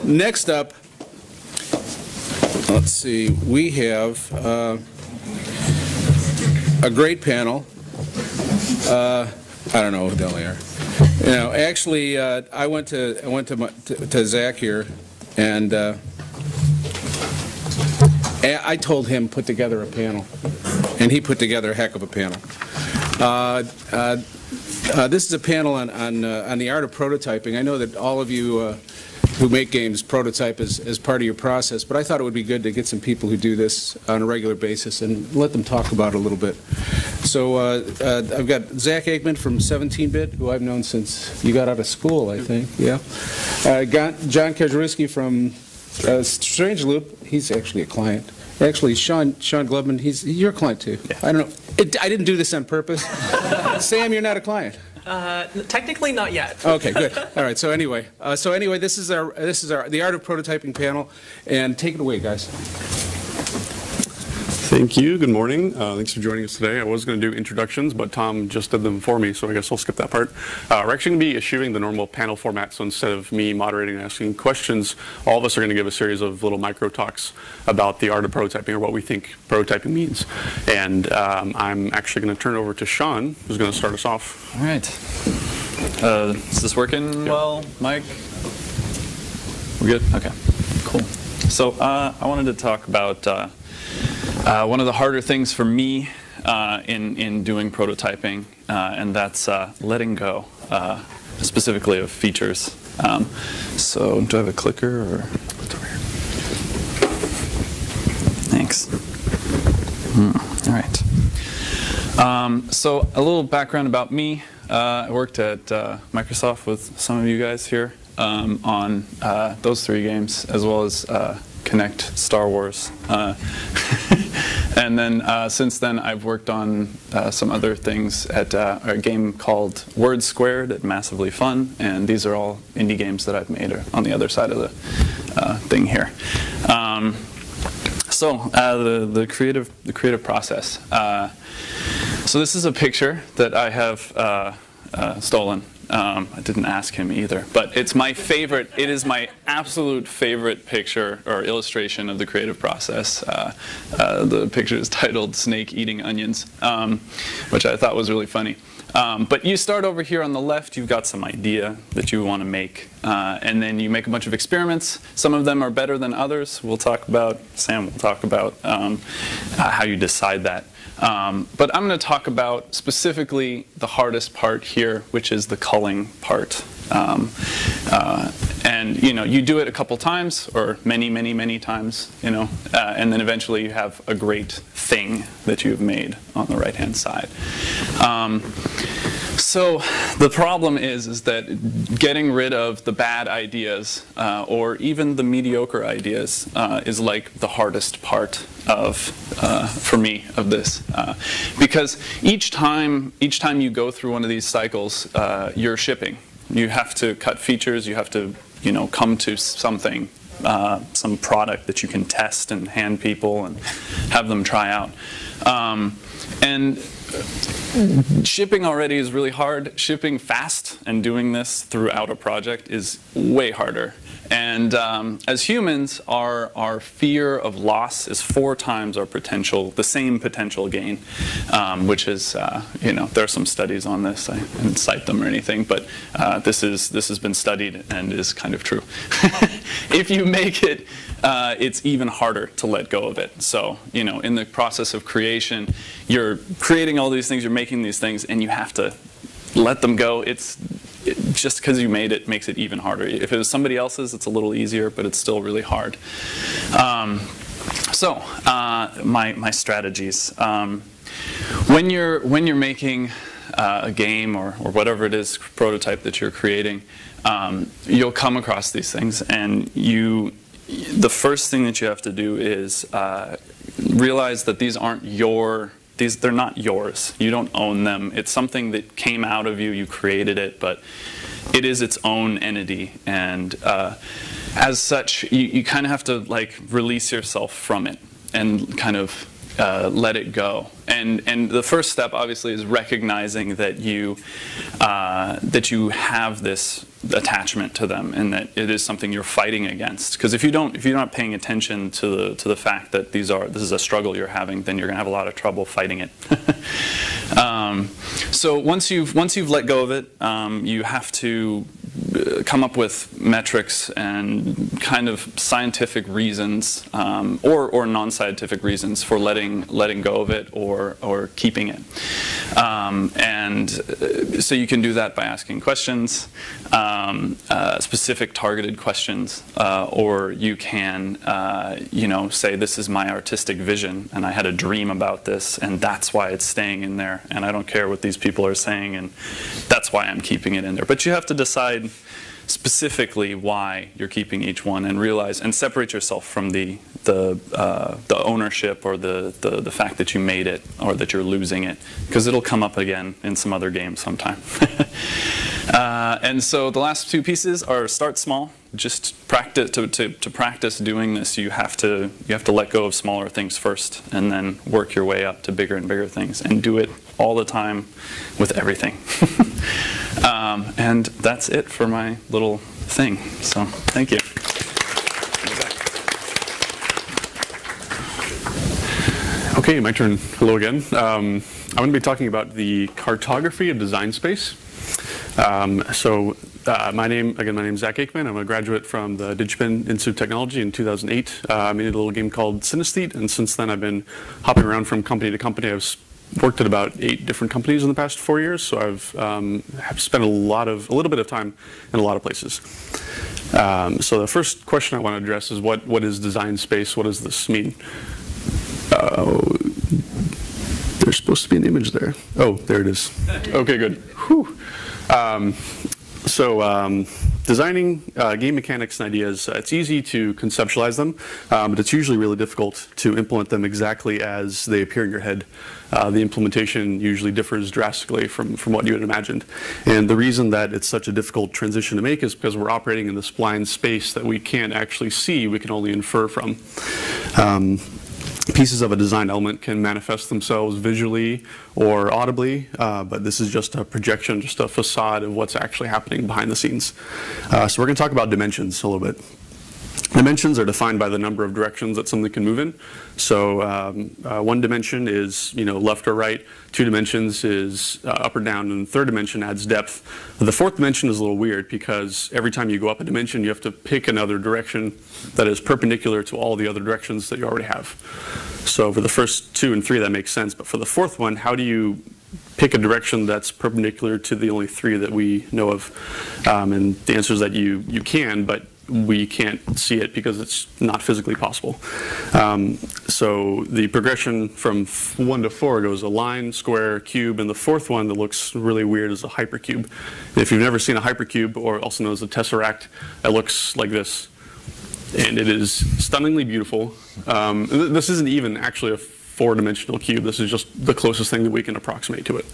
Next up, let's see, we have a great panel. I don't know who they are. You know, actually, I went to Zach here, and I told him put together a panel, and he put together a heck of a panel. This is a panel on the art of prototyping. I know that all of you who make games prototype as part of your process, but I thought it would be good to get some people who do this on a regular basis and let them talk about it a little bit. So I've got Zach Aikman from 17-Bit, who I've known since you got out of school, I think. Yeah. John Kaczorowski from Strange Loop. He's actually a client. Actually, Sean Glubman, he's your client too. Yeah. I don't know. I didn't do this on purpose. Sam, you're not a client. Technically not yet. Okay, good. All right. So anyway, this is the art of prototyping panel, and take it away, guys. Thank you. Good morning. Thanks for joining us today. I was going to do introductions, but Tom just did them for me, so I guess I'll skip that part. We're actually going to be eschewing the normal panel format, so instead of me moderating and asking questions, all of us are going to give a series of little micro talks about the art of prototyping, or what we think prototyping means. And I'm actually going to turn it over to Sean, who's going to start us off. All right. Is this working well, Mike? We're good? Okay, cool. So I wanted to talk about one of the harder things for me in doing prototyping, and that's letting go, specifically of features. So do I have a clicker, or what's over here? Thanks. All right. So a little background about me. I worked at Microsoft with some of you guys here on those 3 games, as well as Connect Star Wars. And then since then, I've worked on some other things at a game called Word Squared at Massively Fun, and these are all indie games that I've made on the other side of the thing here. The creative process. So this is a picture that I have stolen. I didn't ask him either, but it's my favorite. It is my absolute favorite picture or illustration of the creative process. The picture is titled "Snake Eating Onions," which I thought was really funny. But you start over here on the left. You've got some idea that you want to make, and then you make a bunch of experiments. Some of them are better than others. Sam will talk about how you decide that. But I'm going to talk about specifically the hardest part here, which is the culling part. And you do it a couple times, or many times, and then eventually you have a great thing that you've made on the right-hand side. So the problem is that getting rid of the bad ideas, or even the mediocre ideas, is like the hardest part for me of this, because each time you go through one of these cycles, you're shipping. You have to cut features. You have to come to something, some product that you can test and hand people and have them try out. And shipping already is really hard. Shipping fast and doing this throughout a project is way harder. And as humans, our fear of loss is 4 times our the same potential gain, which is, there are some studies on this. I didn't cite them or anything, but this has been studied and is kind of true. If you make it, it's even harder to let go of it. So, in the process of creation, you're creating all these things, you're making these things, and you have to let them go. Just because you made it makes it even harder. If it was somebody else's, it's a little easier, but it's still really hard. My strategies. When you're making a game or whatever it is, prototype that you're creating, you'll come across these things, and the first thing that you have to do is realize that these aren't they're not yours. You don't own them. It's something that came out of you. You created it, but it is its own entity. And as such, you kind of have to release yourself from it and kind of let it go. And the first step, obviously, is recognizing that you have this attachment to them, and that it is something you're fighting against. Because if you're not paying attention to the fact that this is a struggle you're having, then you're going to have a lot of trouble fighting it. So once you've let go of it, you have to come up with metrics and kind of scientific reasons, or non-scientific reasons for letting go of it or keeping it. And so you can do that by asking questions, specific targeted questions, or you can say, this is my artistic vision and I had a dream about this and that's why it's staying in there, and I don't care what these people are saying, and that's why I'm keeping it in there. But you have to decide specifically why you're keeping each one, and realize and separate yourself from the ownership or the fact that you made it or that you're losing it, because it'll come up again in some other game sometime. And so the last two pieces are start small. Just practice to practice doing this. You have to let go of smaller things first, and then work your way up to bigger and bigger things, and do it all the time with everything. And that's it for my little thing. So thank you. Okay, my turn. Hello again. I'm going to be talking about the cartography of design space. My name is Zach Aikman. I'm a graduate from the DigiPen Institute of Technology in 2008. I made a little game called Synaesthete, and since then I've been hopping around from company to company. I've worked at about 8 different companies in the past 4 years, so have spent a little bit of time in a lot of places. So the first question I want to address is what is design space? What does this mean? There's supposed to be an image there. Oh, there it is. Okay, good. Whew. Designing game mechanics and ideas, it's easy to conceptualize them, but it's usually really difficult to implement them exactly as they appear in your head. The implementation usually differs drastically from what you had imagined. And the reason that it's such a difficult transition to make is because we're operating in this blind space that we can't actually see, we can only infer from. Pieces of a design element can manifest themselves visually or audibly, but this is just a projection, just a facade of what's actually happening behind the scenes. So we're going to talk about dimensions a little bit. Dimensions are defined by the number of directions that something can move in. So one dimension is left or right, 2 dimensions is up or down, and the 3rd dimension adds depth. The 4th dimension is a little weird because every time you go up a dimension you have to pick another direction that is perpendicular to all the other directions that you already have. So for the first 2 and 3 that makes sense, but for the 4th one, how do you pick a direction that's perpendicular to the only 3 that we know of? And the answer is that you can, but we can't see it because it's not physically possible. So the progression from 1 to 4 goes a line, square, cube, and the 4th one that looks really weird is a hypercube. If you've never seen a hypercube, or also known as a tesseract, it looks like this. And it is stunningly beautiful. This isn't even actually a 4-dimensional cube. This is just the closest thing that we can approximate to it.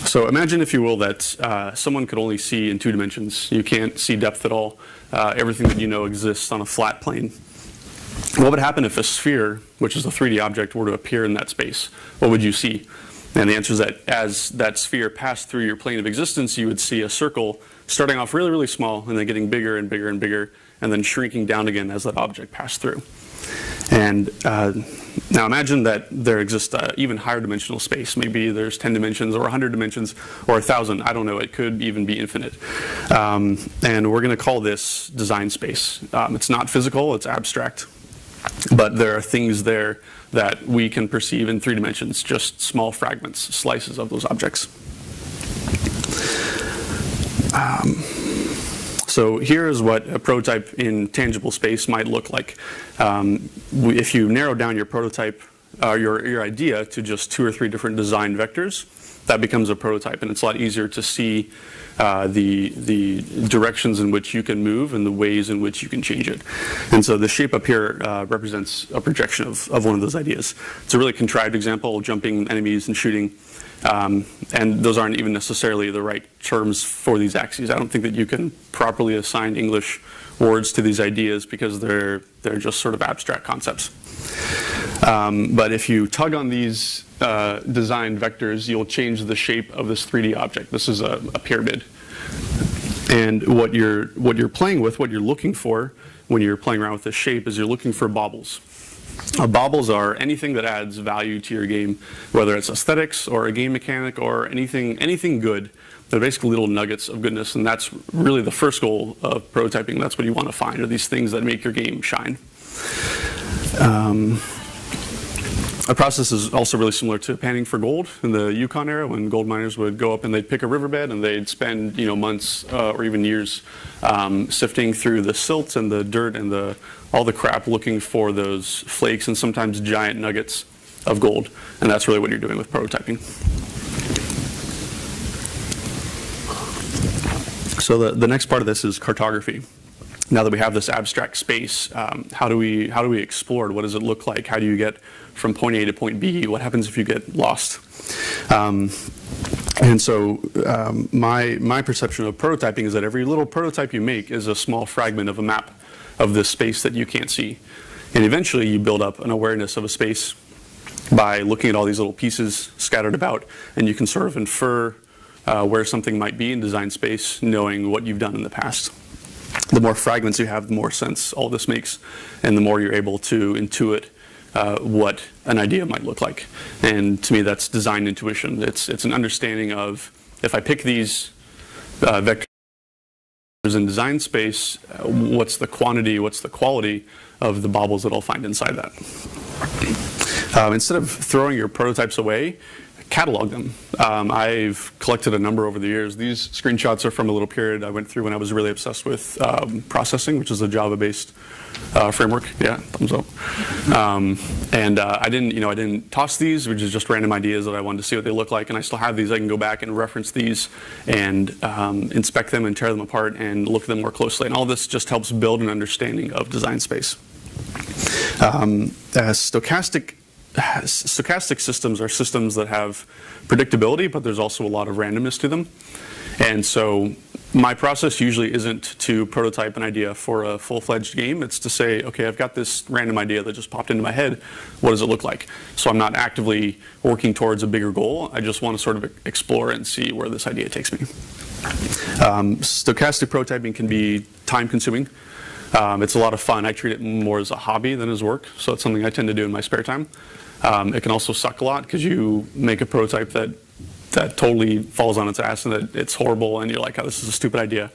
So imagine, if you will, that someone could only see in 2 dimensions. You can't see depth at all. Everything that you know exists on a flat plane. What would happen if a sphere, which is a 3D object, were to appear in that space? What would you see? And the answer is that as that sphere passed through your plane of existence, you would see a circle starting off really, really small and then getting bigger and bigger and bigger, and then shrinking down again as that object passed through. And now imagine that there exists even higher dimensional space. Maybe there's 10 dimensions or 100 dimensions or 1,000. I don't know. It could even be infinite. And we're going to call this design space. It's not physical. It's abstract. But there are things there that we can perceive in 3 dimensions, just small fragments, slices of those objects. So here is what a prototype in tangible space might look like. If you narrow down your prototype, your idea to just 2 or 3 different design vectors, that becomes a prototype, and it's a lot easier to see the directions in which you can move and the ways in which you can change it. And so the shape up here represents a projection of one of those ideas. It's a really contrived example, jumping enemies and shooting. And those aren't even necessarily the right terms for these axes. I don't think that you can properly assign English words to these ideas because they're just sort of abstract concepts. But if you tug on these design vectors, you'll change the shape of this 3D object. This is a pyramid. And what you're playing with, what you're looking for when you're playing around with this shape is you're looking for baubles. Baubles are anything that adds value to your game, whether it's aesthetics or a game mechanic or anything good. They're basically little nuggets of goodness, and that's really the first goal of prototyping. That's what you want to find, are these things that make your game shine. A process is also really similar to panning for gold in the Yukon era, when gold miners would go up and they'd pick a riverbed and they'd spend months or even years sifting through the silt and the dirt and all the crap looking for those flakes and sometimes giant nuggets of gold. And that's really what you're doing with prototyping. So the next part of this is cartography. Now that we have this abstract space, how do we explore it? What does it look like? How do you get from point A to point B? What happens if you get lost? And so my perception of prototyping is that every little prototype you make is a small fragment of a map of this space that you can't see. And eventually you build up an awareness of a space by looking at all these little pieces scattered about, and you can sort of infer where something might be in design space, knowing what you've done in the past. The more fragments you have, the more sense all this makes, and the more you're able to intuit what an idea might look like. And to me, that's design intuition. It's an understanding of, if I pick these vectors in design space, what's the quantity, what's the quality of the baubles that I'll find inside that. Instead of throwing your prototypes away, catalog them. I've collected a number over the years. These screenshots are from a little period I went through when I was really obsessed with processing, which is a Java-based framework. Yeah, thumbs up. I didn't toss these, which is just random ideas that I wanted to see what they look like, and I still have these. I can go back and reference these and inspect them and tear them apart and look at them more closely. And all this just helps build an understanding of design space. Stochastic systems are systems that have predictability, but there's also a lot of randomness to them. And so my process usually isn't to prototype an idea for a full-fledged game. It's to say, okay, I've got this random idea that just popped into my head. What does it look like? So I'm not actively working towards a bigger goal. I just want to sort of explore and see where this idea takes me. Stochastic prototyping can be time-consuming. It's a lot of fun. I treat it more as a hobby than as work, so it's something I tend to do in my spare time. It can also suck a lot because you make a prototype that totally falls on its ass and that it's horrible and you're like, oh, this is a stupid idea.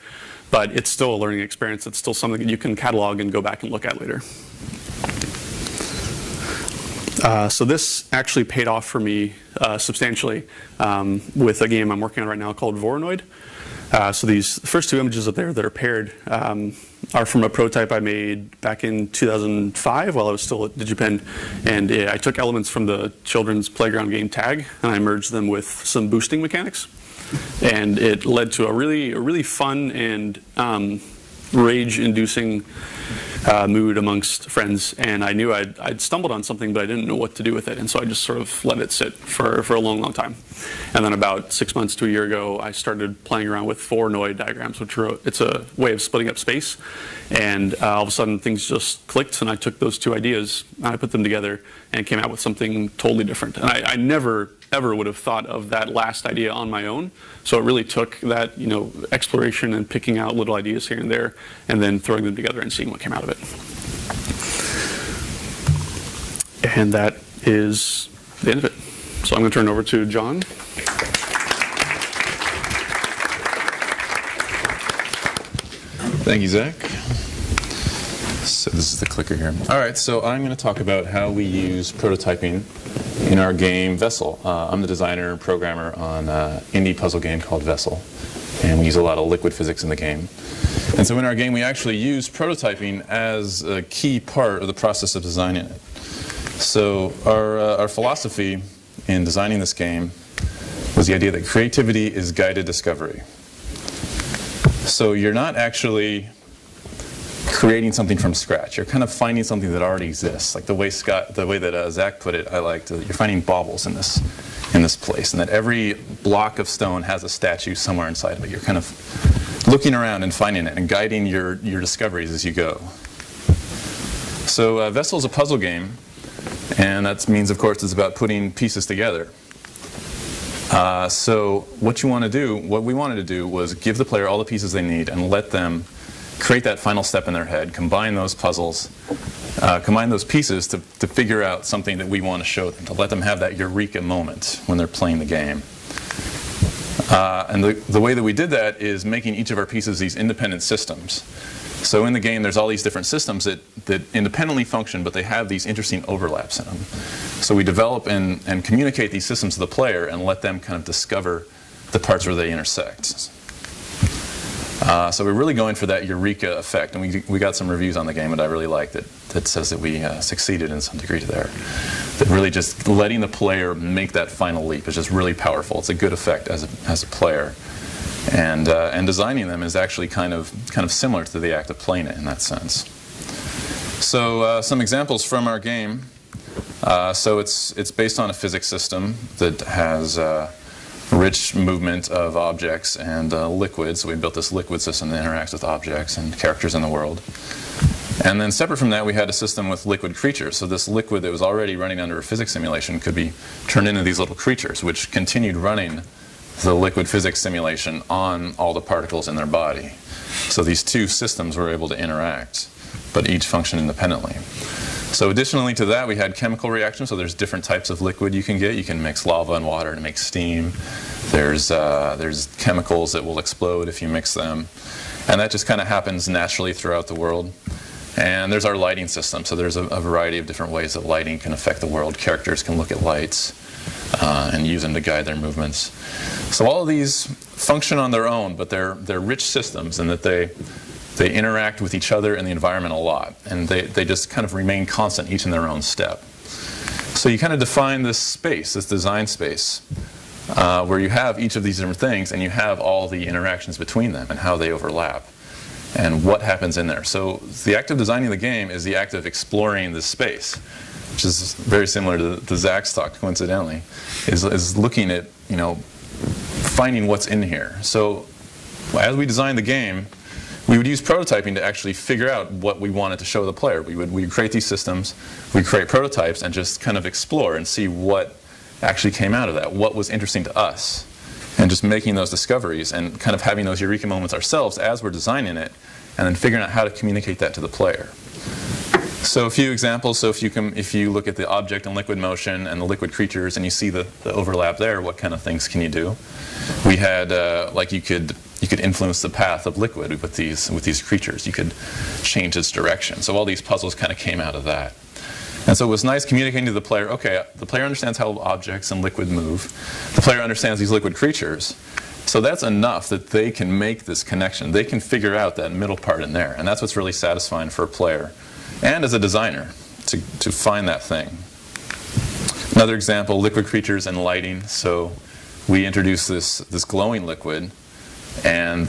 But it's still a learning experience. It's still something that you can catalog and go back and look at later. So this actually paid off for me substantially with a game I'm working on right now called Voronoid. So these first two images up there that are paired are from a prototype I made back in 2005 while I was still at DigiPen. And I took elements from the children's playground game Tag and I merged them with some boosting mechanics. And it led to a really fun and rage-inducing mood amongst friends. And I knew I'd stumbled on something, but I didn't know what to do with it. And so I just sort of let it sit for a long time. And then about 6 months to a year ago, I started playing around with Voronoid diagrams, which it's a way of splitting up space. And all of a sudden, things just clicked, and I took those two ideas, and I put them together, and came out with something totally different. And I never, ever would have thought of that last idea on my own. So it really took that, exploration and picking out little ideas here and there, and then throwing them together and seeing what came out of it. And that is the end of it. So I'm going to turn it over to John. Thank you, Zach. So this is the clicker here. All right, so I'm going to talk about how we use prototyping in our game Vessel. I'm the designer and programmer on an indie puzzle game called Vessel, and we use a lot of liquid physics in the game. And so in our game, we actually use prototyping as a key part of the process of designing it. So our philosophy in designing this game was the idea that creativity is guided discovery. So you're not actually creating something from scratch. You're kind of finding something that already exists. Like the way that Zach put it, I liked. You're finding baubles in this place, and that every block of stone has a statue somewhere inside of it. You're kind of looking around and finding it and guiding your discoveries as you go. So Vessel is a puzzle game, And that means, of course, it's about putting pieces together. So what we wanted to do was give the player all the pieces they need and let them create that final step in their head, combine those puzzles, combine those pieces to figure out something that we want to show them, to let them have that eureka moment when they're playing the game. And the way that we did that is making each of our pieces these independent systems. So in the game, there's all these different systems that independently function, but they have these interesting overlaps in them. So we develop and communicate these systems to the player and let them kind of discover the parts where they intersect. So we're really going for that eureka effect, and we got some reviews on the game that I really liked that says that we succeeded in some degree there. That really just letting the player make that final leap is just really powerful. It's a good effect as a player. And designing them is actually kind of similar to the act of playing it in that sense. So some examples from our game. So it's based on a physics system that has rich movement of objects and liquids. So we built this liquid system that interacts with objects and characters in the world. And then separate from that, we had a system with liquid creatures. So this liquid that was already running under a physics simulation could be turned into these little creatures, which continued running the liquid physics simulation on all the particles in their body. So these two systems were able to interact, but each function independently. So additionally to that, we had chemical reactions. So there's different types of liquid you can get. You can mix lava and water to make steam. There's chemicals that will explode if you mix them. And that just kind of happens naturally throughout the world. And there's our lighting system. So there's a variety of different ways that lighting can affect the world. Characters can look at lights and use them to guide their movements. So all of these function on their own, but they're rich systems in that they interact with each other and the environment a lot. And they just kind of remain constant, each in their own step. So you kind of define this space, this design space, where you have each of these different things and you have all the interactions between them and how they overlap and what happens in there. So the act of designing the game is the act of exploring this space, which is very similar to Zach's talk, coincidentally, is looking at, finding what's in here. So as we designed the game, we would use prototyping to actually figure out what we wanted to show the player. We would create these systems, we'd create prototypes, and just kind of explore and see what actually came out of that, what was interesting to us. And just making those discoveries and kind of having those eureka moments ourselves as we're designing it, and then figuring out how to communicate that to the player. So a few examples. So if you look at the object and liquid motion and the liquid creatures and you see the overlap there, what kind of things can you do? We had like you could influence the path of liquid with these creatures. You could change its direction. So all these puzzles kind of came out of that. And so it was nice communicating to the player, okay, the player understands how objects and liquid move. The player understands these liquid creatures. So that's enough that they can make this connection. They can figure out that middle part in there. And that's what's really satisfying for a player and as a designer to find that thing. Another example, liquid creatures and lighting. So we introduced this glowing liquid. And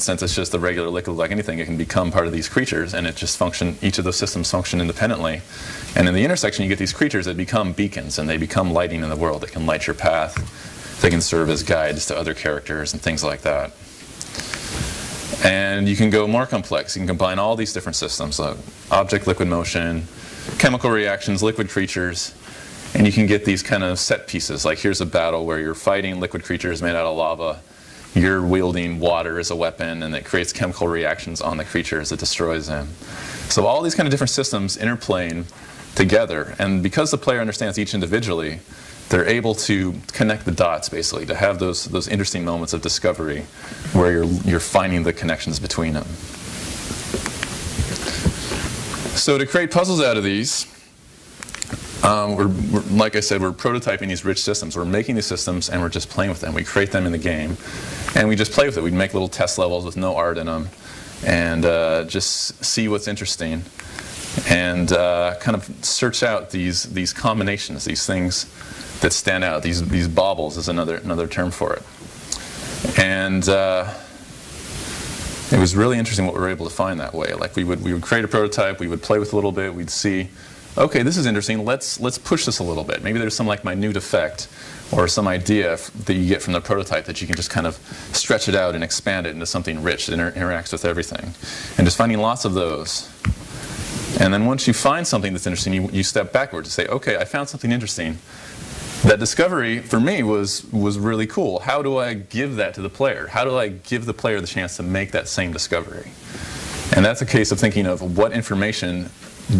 since it's just a regular liquid like anything, it can become part of these creatures, and each of those systems function independently. And in the intersection, you get these creatures that become beacons, and they become lighting in the world. They can light your path. They can serve as guides to other characters and things like that. And you can go more complex. You can combine all these different systems, like object, liquid motion, chemical reactions, liquid creatures, and you can get these kind of set pieces. Like here's a battle where you're fighting liquid creatures made out of lava. You're wielding water as a weapon, and it creates chemical reactions on the creatures that destroys them. So all these kind of different systems interplaying together, and because the player understands each individually, they're able to connect the dots, basically, to have those interesting moments of discovery where you're finding the connections between them. So to create puzzles out of these, like I said, we're prototyping these rich systems. We're making these systems and we're just playing with them. We create them in the game and we just play with it. We make little test levels with no art in them and just see what's interesting and kind of search out these combinations, these things that stand out. These baubles is another term for it. And it was really interesting what we were able to find that way. Like we would create a prototype, we would play with it a little bit, we'd see, okay, this is interesting, let's push this a little bit. Maybe there's some like minute effect or some idea that you get from the prototype that you can just kind of stretch it out and expand it into something rich that interacts with everything. And just finding lots of those And then once you find something that's interesting, you step backward to say, okay, I found something interesting. That discovery, for me, was really cool. How do I give that to the player? How do I give the player the chance to make that same discovery? And that's a case of thinking of what information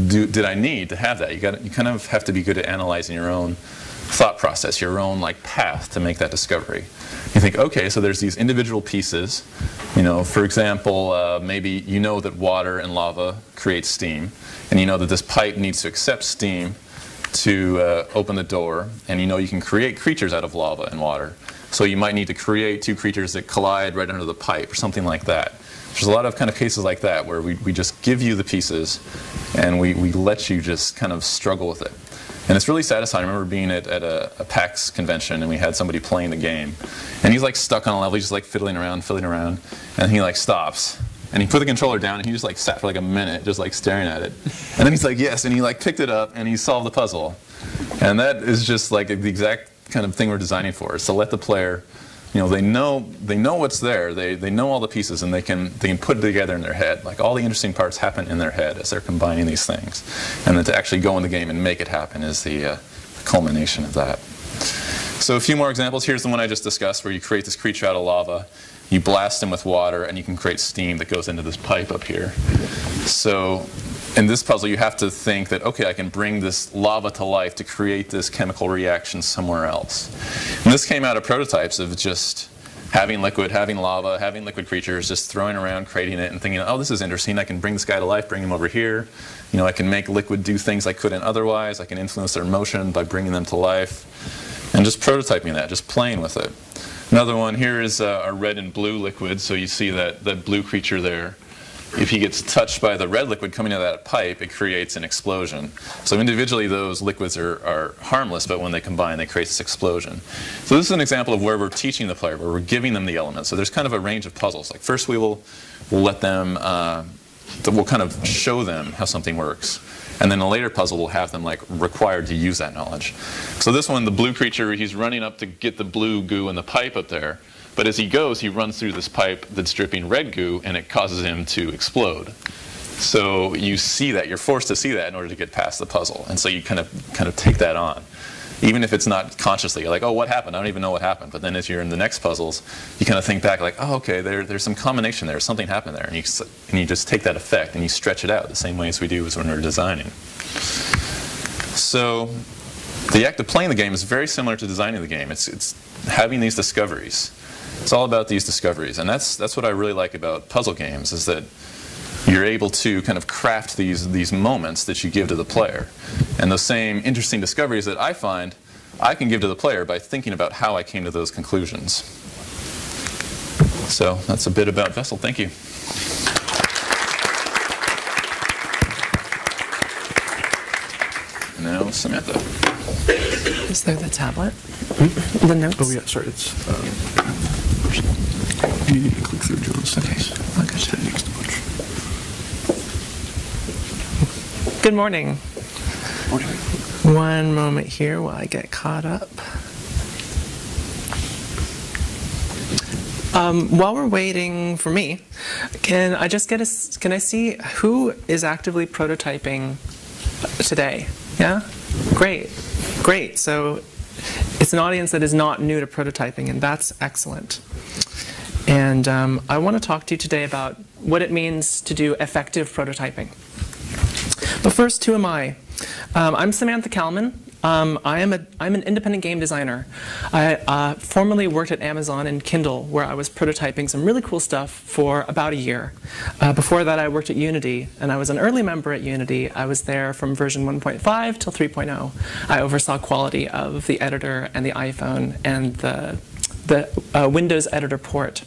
did I need to have that. You kind of have to be good at analyzing your own thought process, your own path to make that discovery. You think, okay, so there's these individual pieces. For example, maybe you know that water and lava create steam, and you know that this pipe needs to accept steam to open the door, and you can create creatures out of lava and water. So you might need to create two creatures that collide right under the pipe or something like that. There's a lot of kind of cases like that where we just give you the pieces and we let you just kind of struggle with it. And it's really satisfying. I remember being at a PAX convention and we had somebody playing the game. And he's stuck on a level, he's just fiddling around, and he stops. And he put the controller down and he just sat for a minute just staring at it. And then he's like, yes, and he picked it up and he solved the puzzle. And that is just the exact kind of thing we're designing for, is to let the player, they know what's there, they know all the pieces, and they can put it together in their head. All the interesting parts happen in their head as they're combining these things. And then to actually go in the game and make it happen is the culmination of that. So a few more examples. Here's the one I just discussed, where you create this creature out of lava, you blast him with water, and you can create steam that goes into this pipe up here. So in this puzzle, you have to think that, okay, I can bring this lava to life to create this chemical reaction somewhere else. And this came out of prototypes of just having liquid, having lava, having liquid creatures, just throwing around, creating it, and thinking, oh, this is interesting. I can bring this guy to life, bring him over here. I can make liquid do things I couldn't otherwise. I can influence their motion by bringing them to life. And just prototyping that, just playing with it. Another one here is a red and blue liquid. So you see that blue creature there. If he gets touched by the red liquid coming out of that pipe, it creates an explosion. So individually, those liquids are harmless, but when they combine, they create this explosion. So this is an example of where we're teaching the player, where we're giving them the elements. So there's kind of a range of puzzles. First, we'll let them, we'll kind of show them how something works. And then a later puzzle will have them required to use that knowledge. So this one, the blue creature, he's running up to get the blue goo in the pipe up there. But as he goes, he runs through this pipe that's dripping red goo, and it causes him to explode. So you see that. You're forced to see that in order to get past the puzzle. And so you kind of take that on. Even if it's not consciously. You're like, oh, what happened? I don't even know what happened. But then as you're in the next puzzles, you kind of think back oh, okay, there's some combination there. Something happened there. And you just take that effect and you stretch it out the same way as we do as when we're designing. So the act of playing the game is very similar to designing the game. It's having these discoveries. It's all about these discoveries. And that's what I really like about puzzle games, is that you're able to kind of craft these moments that you give to the player. And those same interesting discoveries that I find, I can give to the player by thinking about how I came to those conclusions. So that's a bit about Vessel. Thank you. Now, Samantha. Is there the tablet? Hmm? The notes? Oh, yeah, sorry. It's, you need to click through John's settings. Okay. Next to bunch. Good morning. Morning. One moment here while I get caught up. While we're waiting for me, can I see who is actively prototyping today? Yeah? Great. Great. So it's an audience that is not new to prototyping, and that's excellent. And I want to talk to you today about what it means to do effective prototyping. But first, who am I? I'm Samantha Kalman. I'm an independent game designer. I formerly worked at Amazon and Kindle, where I was prototyping some really cool stuff for about a year. Before that, I worked at Unity, and I was an early member at Unity. I was there from version 1.5 till 3.0. I oversaw quality of the editor and the iPhone and the Windows editor port.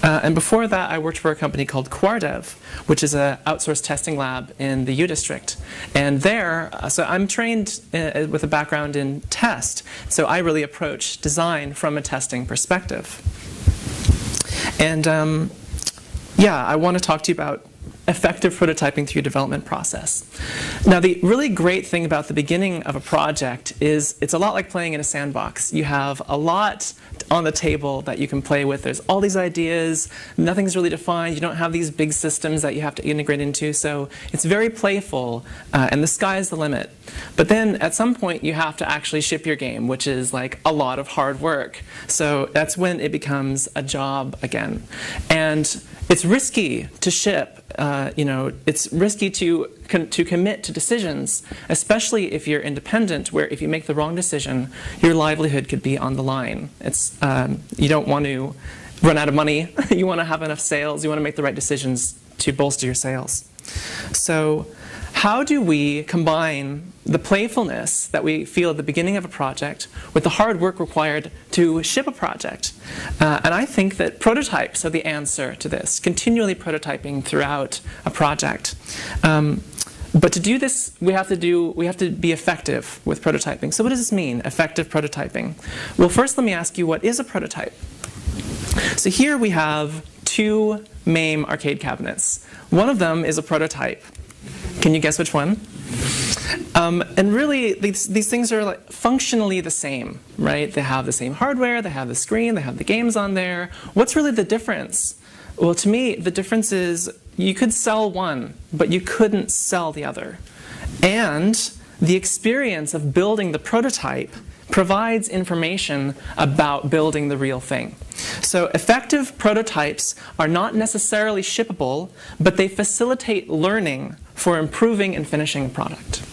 And before that, I worked for a company called Quardev, which is an outsourced testing lab in the U District. And there, so I'm trained with a background in test, so I really approach design from a testing perspective. And yeah, I want to talk to you about effective prototyping through your development process. Now, the really great thing about the beginning of a project is it's a lot like playing in a sandbox. You have a lot on the table that you can play with. There's all these ideas, nothing's really defined, you don't have these big systems that you have to integrate into, so it's very playful, and the sky is the limit. But then at some point you have to actually ship your game, which is like a lot of hard work. So that's when it becomes a job again. And it's risky to ship. It's risky to commit to decisions, especially if you're independent, where if you make the wrong decision, your livelihood could be on the line. You don't want to run out of money. You want to have enough sales. You want to make the right decisions to bolster your sales. So how do we combine the playfulness that we feel at the beginning of a project with the hard work required to ship a project? And I think that prototypes are the answer to this, continually prototyping throughout a project. But to do this, we have to be effective with prototyping. So what does this mean, effective prototyping? Well, first let me ask you, what is a prototype? So here we have two MAME arcade cabinets. One of them is a prototype. Can you guess which one? And really, these things are like functionally the same, right? They have the same hardware, they have the screen, they have the games on there. What's really the difference? Well, to me, the difference is you could sell one, but you couldn't sell the other. And the experience of building the prototype provides information about building the real thing. So effective prototypes are not necessarily shippable, but they facilitate learning for improving and finishing a product.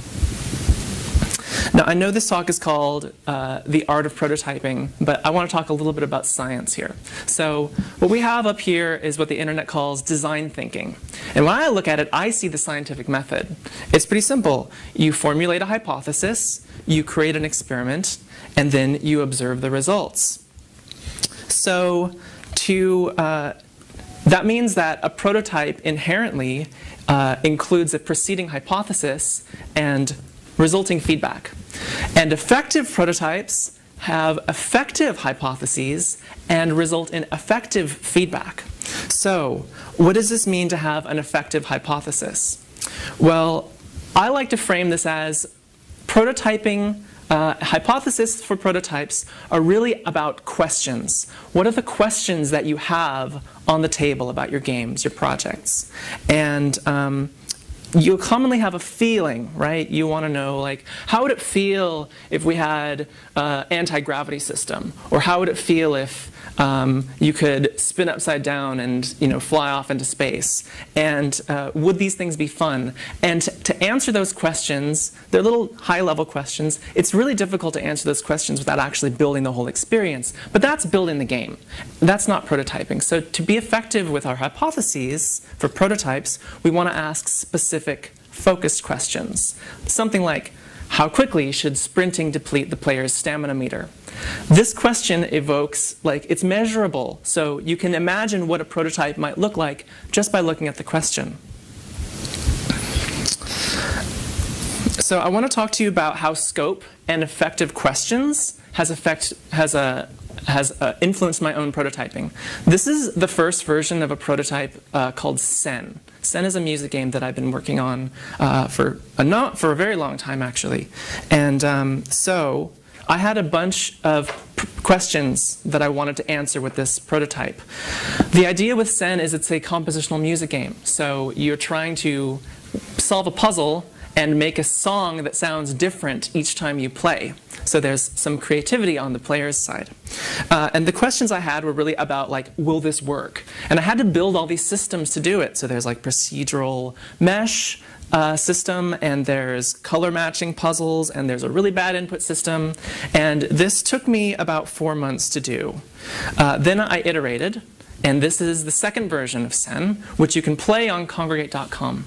Now, I know this talk is called The Art of Prototyping, but I want to talk a little bit about science here. So what we have up here is what the internet calls design thinking. And when I look at it, I see the scientific method. It's pretty simple. You formulate a hypothesis, you create an experiment, and then you observe the results. So that means that a prototype inherently includes a preceding hypothesis and resulting feedback. And effective prototypes have effective hypotheses and result in effective feedback. So what does this mean to have an effective hypothesis? Well, I like to frame this as prototyping. Hypotheses for prototypes are really about questions. What are the questions that you have on the table about your games, your projects? And you'll commonly have a feeling, right? You want to know, like, how would it feel if we had an anti-gravity system? Or how would it feel if you could spin upside down and fly off into space? And would these things be fun? And to answer those questions, they're little high-level questions. It's really difficult to answer those questions without actually building the whole experience. But that's building the game. That's not prototyping. So to be effective with our hypotheses for prototypes, we want to ask specific focused questions. Something like, how quickly should sprinting deplete the player's stamina meter? This question evokes, it's measurable, so you can imagine what a prototype might look like just by looking at the question. So I want to talk to you about how scope and effective questions has influenced my own prototyping. This is the first version of a prototype called Sen. Sen is a music game that I've been working on for a very long time, actually. And so I had a bunch of questions that I wanted to answer with this prototype. The idea with Sen is it's a compositional music game. So you're trying to solve a puzzle and make a song that sounds different each time you play. So there's some creativity on the player's side. And the questions I had were really about, will this work? And I had to build all these systems to do it. So there's procedural mesh system, and there's color matching puzzles, and there's a really bad input system. And this took me about 4 months to do. Then I iterated. And this is the second version of Sen, which you can play on Kongregate.com.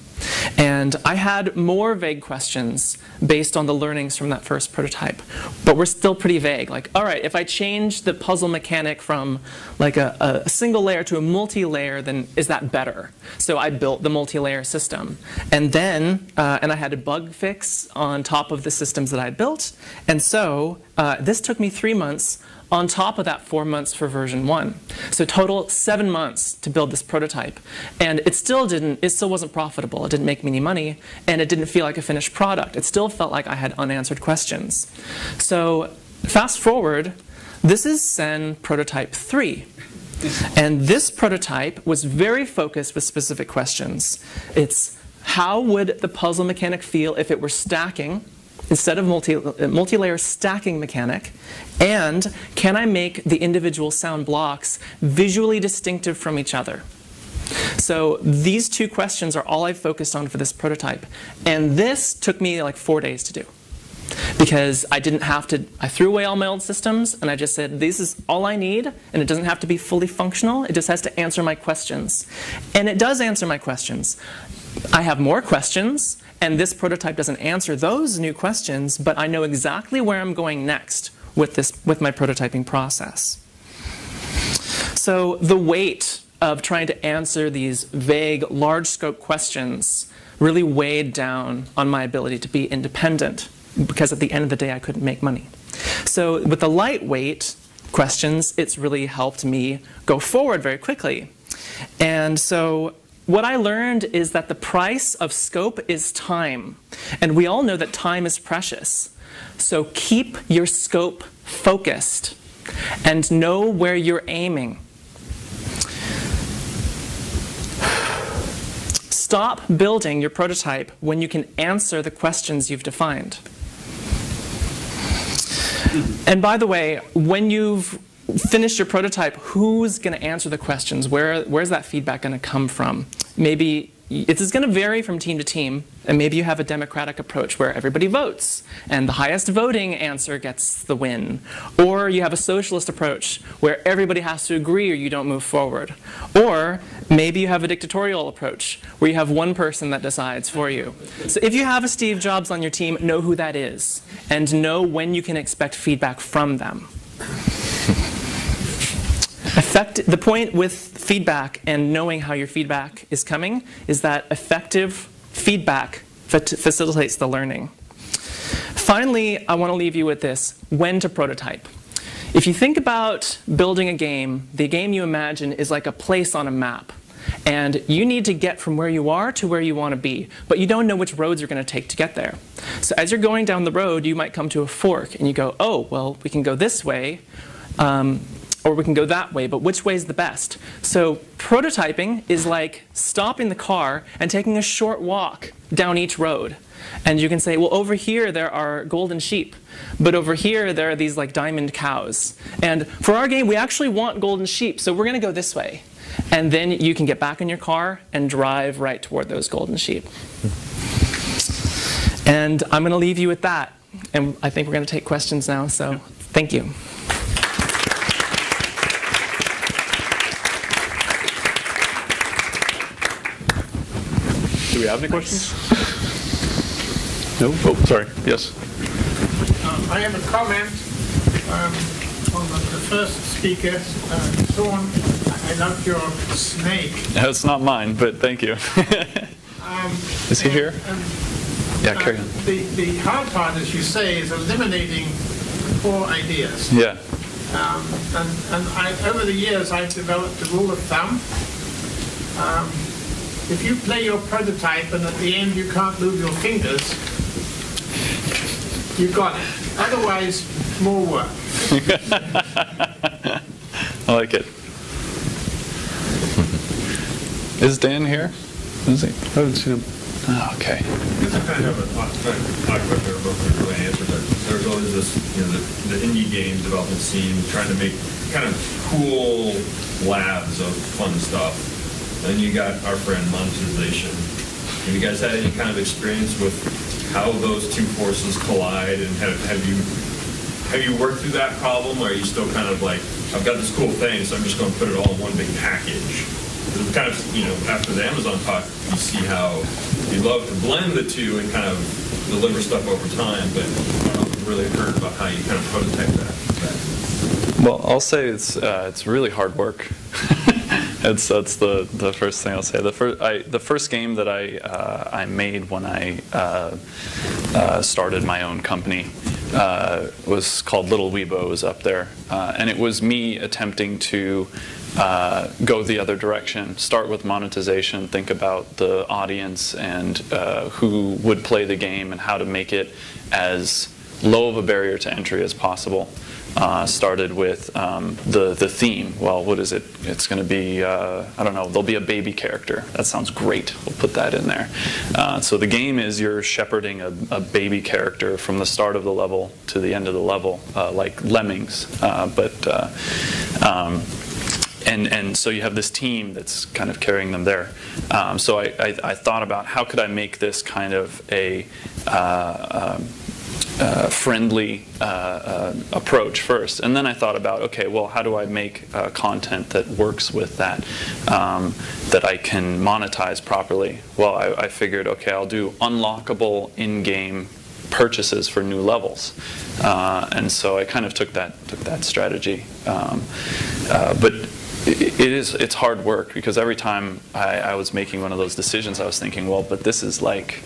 And I had more vague questions based on the learnings from that first prototype. But we're still pretty vague. All right, if I change the puzzle mechanic from a single layer to a multi-layer, then is that better? So I built the multi-layer system. And then, and I had a bug fix on top of the systems that I built. And so this took me 3 months on top of that 4 months for version 1. So total 7 months to build this prototype. And it still wasn't profitable. It didn't make me any money, and it didn't feel like a finished product. It still felt like I had unanswered questions. So fast forward, this is Sen prototype 3. And this prototype was very focused with specific questions. It's how would the puzzle mechanic feel if it were stacking instead of multi-layer stacking mechanic, and can I make the individual sound blocks visually distinctive from each other? So these 2 questions are all I focused on for this prototype. And this took me like 4 days to do. Because I didn't have to, I threw away all my old systems and I just said, this is all I need, and it doesn't have to be fully functional, it just has to answer my questions. And it does answer my questions. I have more questions, and this prototype doesn't answer those new questions, but I know exactly where I'm going next with my prototyping process. So the weight of trying to answer these vague, large scope questions really weighed down on my ability to be independent, because at the end of the day I couldn't make money. So with the lightweight questions, it's really helped me go forward very quickly. And so what I learned is that the price of scope is time. And we all know that time is precious. So keep your scope focused and know where you're aiming. Stop building your prototype when you can answer the questions you've defined. And by the way, when you've finished your prototype, who's going to answer the questions? Where's that feedback going to come from? Maybe it's going to vary from team to team, and maybe you have a democratic approach where everybody votes, and the highest voting answer gets the win. Or you have a socialist approach where everybody has to agree or you don't move forward. Or maybe you have a dictatorial approach where you have one person that decides for you. So if you have a Steve Jobs on your team, know who that is, and know when you can expect feedback from them. The point with feedback and knowing how your feedback is coming is that effective feedback facilitates the learning. Finally, I want to leave you with this: when to prototype. If you think about building a game, the game you imagine is like a place on a map. And you need to get from where you are to where you want to be, but you don't know which roads you're going to take to get there. So as you're going down the road, you might come to a fork and you go, oh, well, we can go this way. Or we can go that way, but which way is the best? So prototyping is like stopping the car and taking a short walk down each road. And you can say, well, over here there are golden sheep, but over here there are these like diamond cows. And for our game, we actually want golden sheep, so we're going to go this way. And then you can get back in your car and drive right toward those golden sheep. And I'm going to leave you with that. And I think we're going to take questions now, so thank you. Do we have any questions? No? Oh, sorry. Yes. I have a comment on the first speaker, Sean. I love your snake. It's not mine, but thank you. Is he here? Yeah, carry on. The hard part, as you say, is eliminating poor ideas. Yeah. And over the years, I've developed a rule of thumb. If you play your prototype and at the end you can't move your fingers, you've got it. Otherwise, more work. I like it. Is Dan here? Is he? I haven't seen him. Oh, okay. This is kind of a talk about there, both really answered that. There's always this, the indie game development scene trying to make kind of cool labs of fun stuff. Then you got our friend monetization. Have you guys had any kind of experience with how those two forces collide, and have you worked through that problem, or are you still kind of like, I've got this cool thing, so I'm just going to put it all in one big package? It's kind of, after the Amazon talk, you see how you love to blend the two and kind of deliver stuff over time, but I don't know if you've really heard about how you kind of prototype that. Well, I'll say it's really hard work. That's the first thing I'll say. The first game that I made when I started my own company was called Little Weibo, was up there. And it was me attempting to go the other direction, start with monetization, think about the audience and who would play the game and how to make it as low of a barrier to entry as possible. Started with the theme. Well, what is it? It's going to be, I don't know, there'll be a baby character. That sounds great. We'll put that in there. So the game is you're shepherding a baby character from the start of the level to the end of the level, like lemmings. And so you have this team that's kind of carrying them there. So I thought about how could I make this kind of a friendly approach first, and then I thought about, okay, well, how do I make content that works with that, that I can monetize properly? Well, I figured, okay, I'll do unlockable in-game purchases for new levels, and so I kind of took that strategy, but it's hard work, because every time I was making one of those decisions, I was thinking, well, but this is like,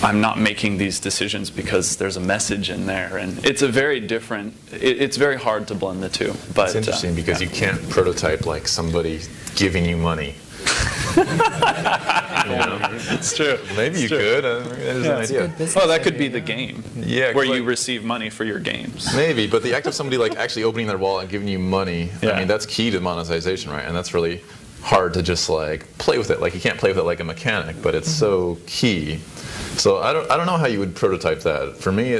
I'm not making these decisions because there's a message in there, and it's a very different. It's very hard to blend the two. But it's interesting because you can't prototype like somebody giving you money. It's true. Maybe you could. There's an idea. Well, that could be the game. Yeah, where you receive money for your games. Maybe, but the act of somebody like actually opening their wallet and giving you money, I mean, that's key to monetization, right? And that's really hard to just like play with it. Like you can't play with it like a mechanic, but it's so key. So I don't know how you would prototype that. For me,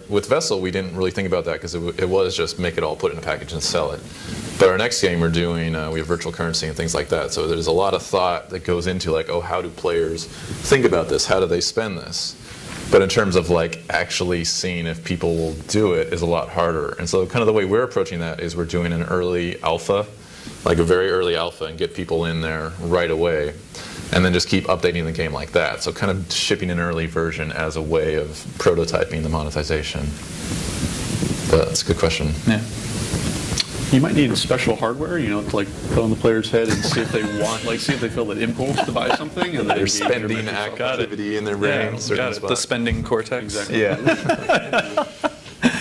with Vessel, we didn't really think about that because it was just make it all, put it in a package and sell it. But our next game we're doing, we have virtual currency and things like that. So there's a lot of thought that goes into like, oh, how do players think about this? How do they spend this? But in terms of like actually seeing if people will do it is a lot harder. And so kind of the way we're approaching that is we're doing an early alpha, like a very early alpha, and get people in there right away. And then just keep updating the game like that. So kind of shipping an early version as a way of prototyping the monetization. But that's a good question. Yeah. You might need special hardware, to like put on the player's head and see if they want, like see if they feel that impulse to buy something. And their spending activity in their brain. Got it. The spending cortex. Exactly. Yeah.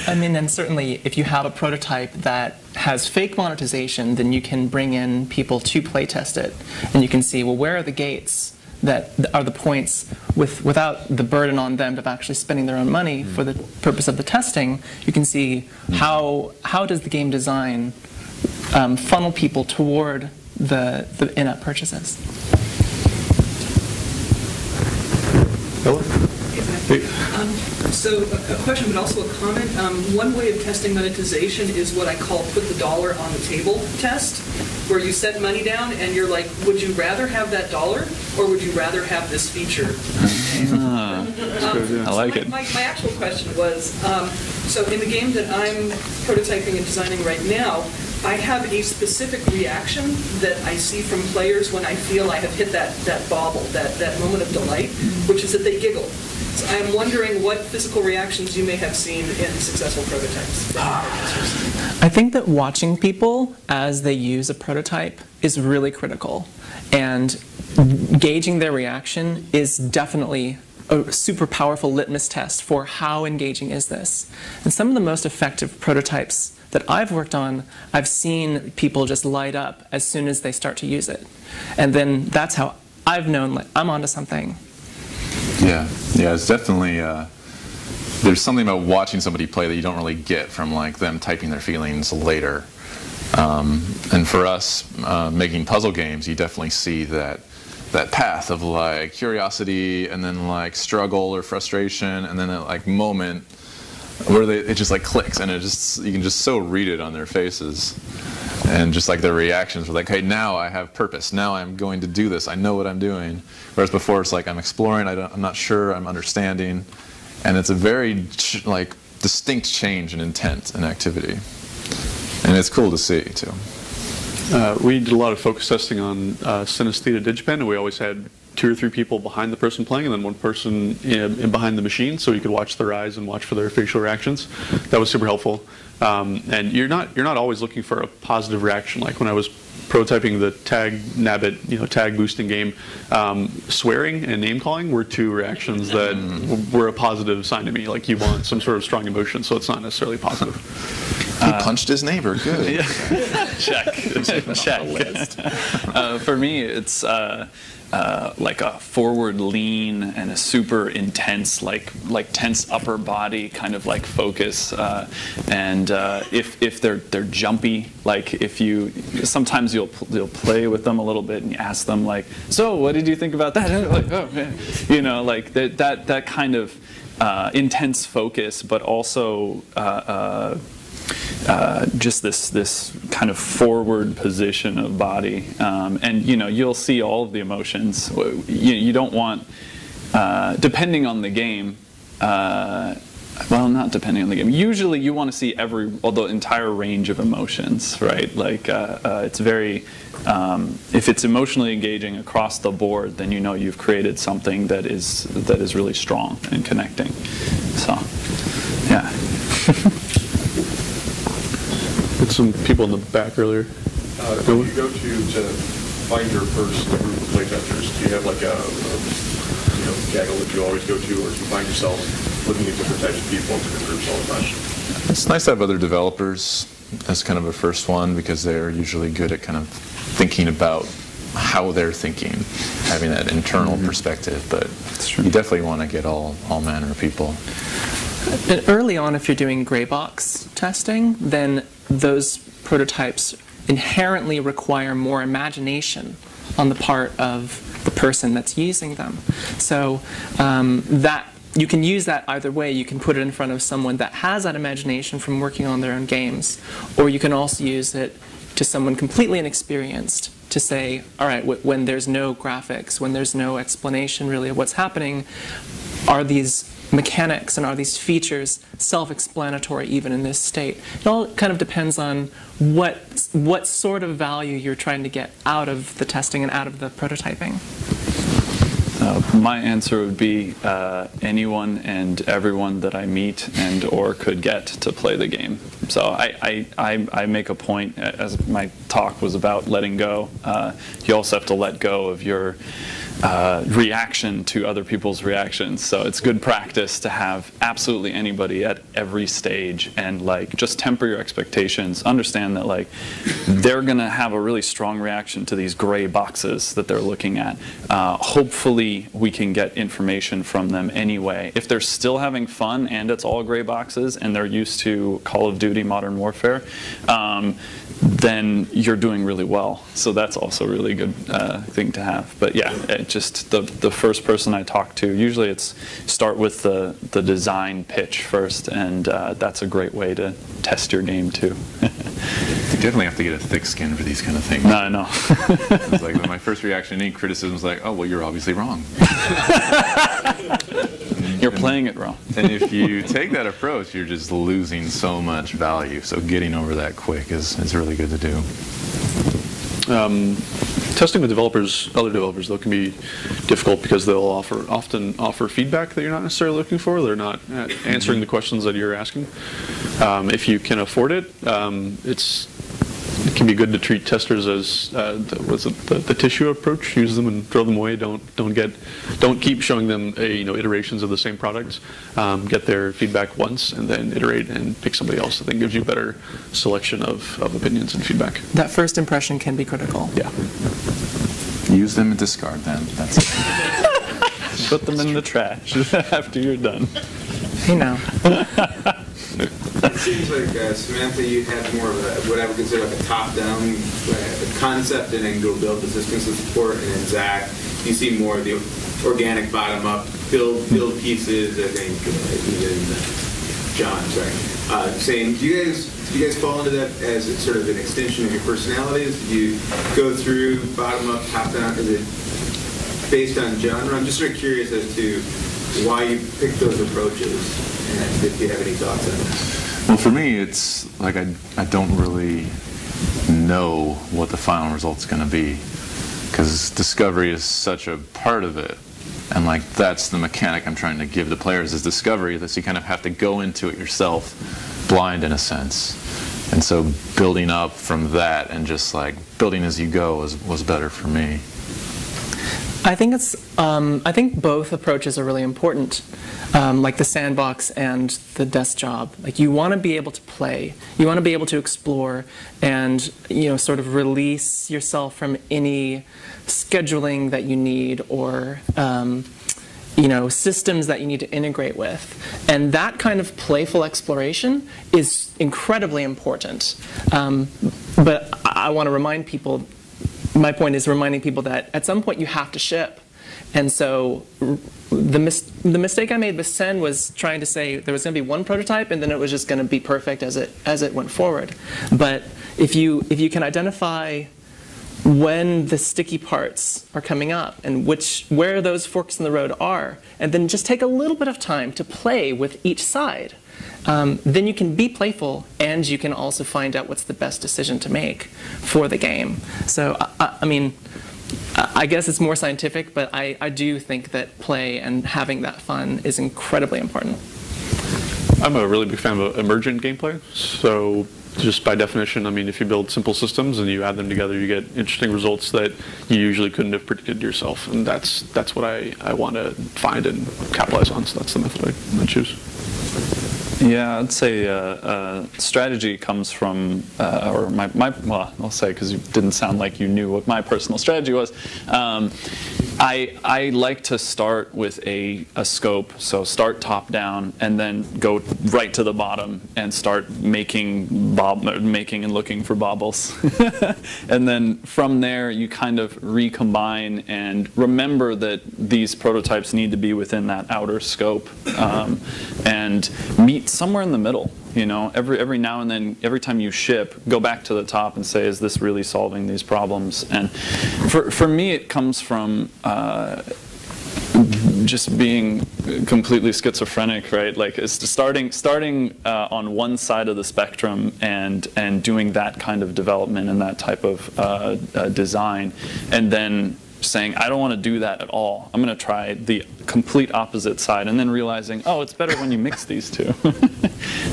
I mean, and certainly if you have a prototype that has fake monetization, then you can bring in people to play test it. And you can see, well, where are the gates that are the points without the burden on them of actually spending their own money for the purpose of the testing. You can see how does the game design funnel people toward the in-app purchases. So a question, but also a comment. One way of testing monetization is what I call put the dollar on the table test, where you set money down and you're like, would you rather have that dollar or would you rather have this feature? I like it. My actual question was, so in the game that I'm prototyping and designing right now, I have a specific reaction that I see from players when I feel I have hit that bauble, that moment of delight, which is that they giggle. So I'm wondering what physical reactions you may have seen in successful prototypes. I think that watching people as they use a prototype is really critical. And gauging their reaction is definitely a super powerful litmus test for how engaging is this. And some of the most effective prototypes that I've worked on, I've seen people just light up as soon as they start to use it. And then that's how I've known, like, I'm onto something. Yeah, it's definitely, there's something about watching somebody play that you don't really get from like them typing their feelings later. And for us, making puzzle games, you definitely see that path of like curiosity and then like struggle or frustration and then that like moment where it just like clicks and you can just so read it on their faces. And just like their reactions were like, hey, now I have purpose. Now I'm going to do this. I know what I'm doing. Whereas before it's like I'm exploring. I'm not sure. I'm understanding. And it's a very like distinct change in intent and activity. And it's cool to see too. We did a lot of focus testing on Synaesthete at DigiPen, and we always had 2 or 3 people behind the person playing and then 1 person in behind the machine, so you could watch their eyes and watch for their facial reactions. That was super helpful. And you're not always looking for a positive reaction. Like when I was prototyping the tag nabbit, tag boosting game, swearing and name calling were two reactions that were a positive sign to me. Like you want some sort of strong emotion, so it's not necessarily positive. He punched his neighbor. Good. Yeah. Check. Check. For me, it's like a forward lean and a super intense, like tense upper body kind of like focus. And if they're jumpy, like if you sometimes you'll play with them a little bit and you ask them like, so what did you think about that? And like, oh man, like that kind of intense focus, but also just this kind of forward position of body, and you'll see all of the emotions. You don't want, depending on the game. Well, not depending on the game. Usually, you want to see the entire range of emotions, right? Like it's very. If it's emotionally engaging across the board, then you've created something that is really strong and connecting. So, yeah. With some people in the back earlier. When you go to find your first group of playtesters, do you have like a gaggle that you always go to, or do you find yourself looking at different types of people in different groups all the time? It's nice to have other developers as kind of a first one, because they're usually good at kind of thinking about how they're thinking, having that internal perspective. But you definitely want to get all manner of people. And early on, if you're doing gray box testing, then those prototypes inherently require more imagination on the part of the person that's using them. So that you can use that either way. You can put it in front of someone that has that imagination from working on their own games, or you can also use it to someone completely inexperienced to say, all right, when there's no graphics, when there's no explanation really of what's happening, are these mechanics and are these features self-explanatory even in this state? It all kind of depends on what sort of value you're trying to get out of the testing and out of the prototyping. My answer would be anyone and everyone that I meet and or could get to play the game. So I make a point, as my talk was about letting go, you also have to let go of your reaction to other people's reactions. So it's good practice to have absolutely anybody at every stage, and like just temper your expectations. Understand that like they're gonna have a really strong reaction to these gray boxes that they're looking at. Hopefully we can get information from them anyway. If they're still having fun and it's all gray boxes and they're used to Call of Duty Modern Warfare, then you're doing really well. So that's also a really good thing to have. But yeah, just the first person I talk to, usually it's start with the design pitch first, and that's a great way to test your game too. You definitely have to get a thick skin for these kind of things. No, I know. It's like my first reaction, any criticism is like, oh, well, you're obviously wrong. You're playing it wrong. And if you take that approach, you're just losing so much value. So getting over that quick is really good to do. Testing with other developers, though, can be difficult because they'll often offer feedback that you're not necessarily looking for. They're not answering the questions that you're asking. If you can afford it, it can be good to treat testers as the tissue approach. Use them and throw them away. Don't keep showing them iterations of the same product. Get their feedback once and then iterate and pick somebody else that then gives you a better selection of opinions and feedback. That first impression can be critical. Yeah. Use them and discard them. That's it. Put them in the trash after you're done. Hey now. It seems like, Samantha, you had more of what I would consider like a top-down concept and then go build the systems to support. And then Zach, you see more of the organic bottom-up, build pieces, I think, even John, sorry. Saying, do you guys fall into that as sort of an extension of your personalities? Do you go through bottom-up, top-down? Is it based on genre? I'm just sort of curious as to why you picked those approaches, and if you have any thoughts on that. Well, for me, it's like I don't really know what the final result's going to be, because discovery is such a part of it, and like that's the mechanic I'm trying to give the players is discovery. That you kind of have to go into it yourself, blind in a sense, And so building up from that and just like building as you go was better for me. I think both approaches are really important, like the sandbox and the desk job. Like you want to be able to play, you want to be able to explore, and sort of release yourself from any scheduling that you need or systems that you need to integrate with. And that kind of playful exploration is incredibly important. But I want to remind people, my point is reminding people that at some point you have to ship. And so the mistake I made with Sen was trying to say there was going to be one prototype and then it was just going to be perfect as it went forward. But if you can identify when the sticky parts are coming up and where those forks in the road are, and then just take a little bit of time to play with each side, then you can be playful and you can also find out what's the best decision to make for the game. So, I mean, I guess it's more scientific, but I do think that play and having that fun is incredibly important. I'm a really big fan of emergent gameplay. So just by definition, I mean, if you build simple systems and you add them together, you get interesting results that you usually couldn't have predicted yourself. And that's what I want to find and capitalize on. So that's the method I choose. Yeah, I'd say strategy comes from, or well, I'll say because it didn't sound like you knew what my personal strategy was. I like to start with a scope, so start top down and then go right to the bottom and start making and looking for bobbles. And then from there you kind of recombine and remember that these prototypes need to be within that outer scope and meet somewhere in the middle. Every now and then, every time you ship, go back to the top and say, is this really solving these problems? And for me, it comes from just being completely schizophrenic, right? Like it's starting on one side of the spectrum and doing that kind of development and that type of design, and then saying, I don't want to do that at all. I'm going to try the complete opposite side, and then realizing, oh, it's better when you mix these two.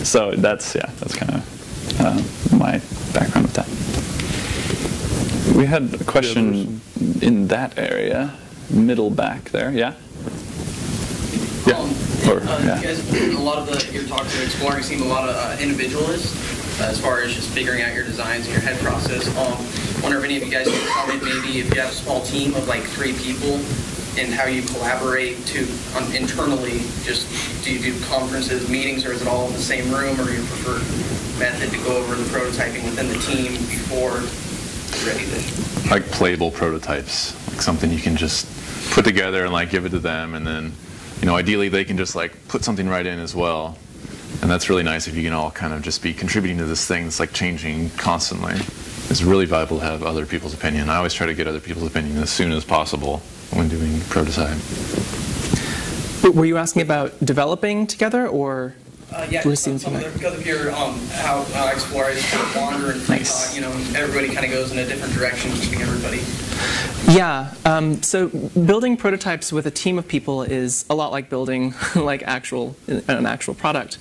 So that's kind of my background with that. We had a question in that area, middle back there, yeah? Yeah. You guys, a lot of your talks are exploring seem a lot of individualist as far as just figuring out your designs and your head process. Wonder if any of you guys can comment maybe if you have a small team of like 3 people and how you collaborate internally. Just do you do conferences, meetings, or is it all in the same room, or your preferred method to go over the prototyping within the team before you're ready to? Like playable prototypes, like something you can just put together and like give it to them, and then ideally they can just like put something right in as well. And that's really nice if you can all kind of just be contributing to this thing that's like changing constantly. It's really valuable to have other people's opinion. I always try to get other people's opinion as soon as possible when doing prototype. Were you asking about developing together, or? Yeah, because of your how explorers kind of wander and free thought, everybody kind of goes in a different direction, keeping everybody. Yeah, so building prototypes with a team of people is a lot like building like an actual product.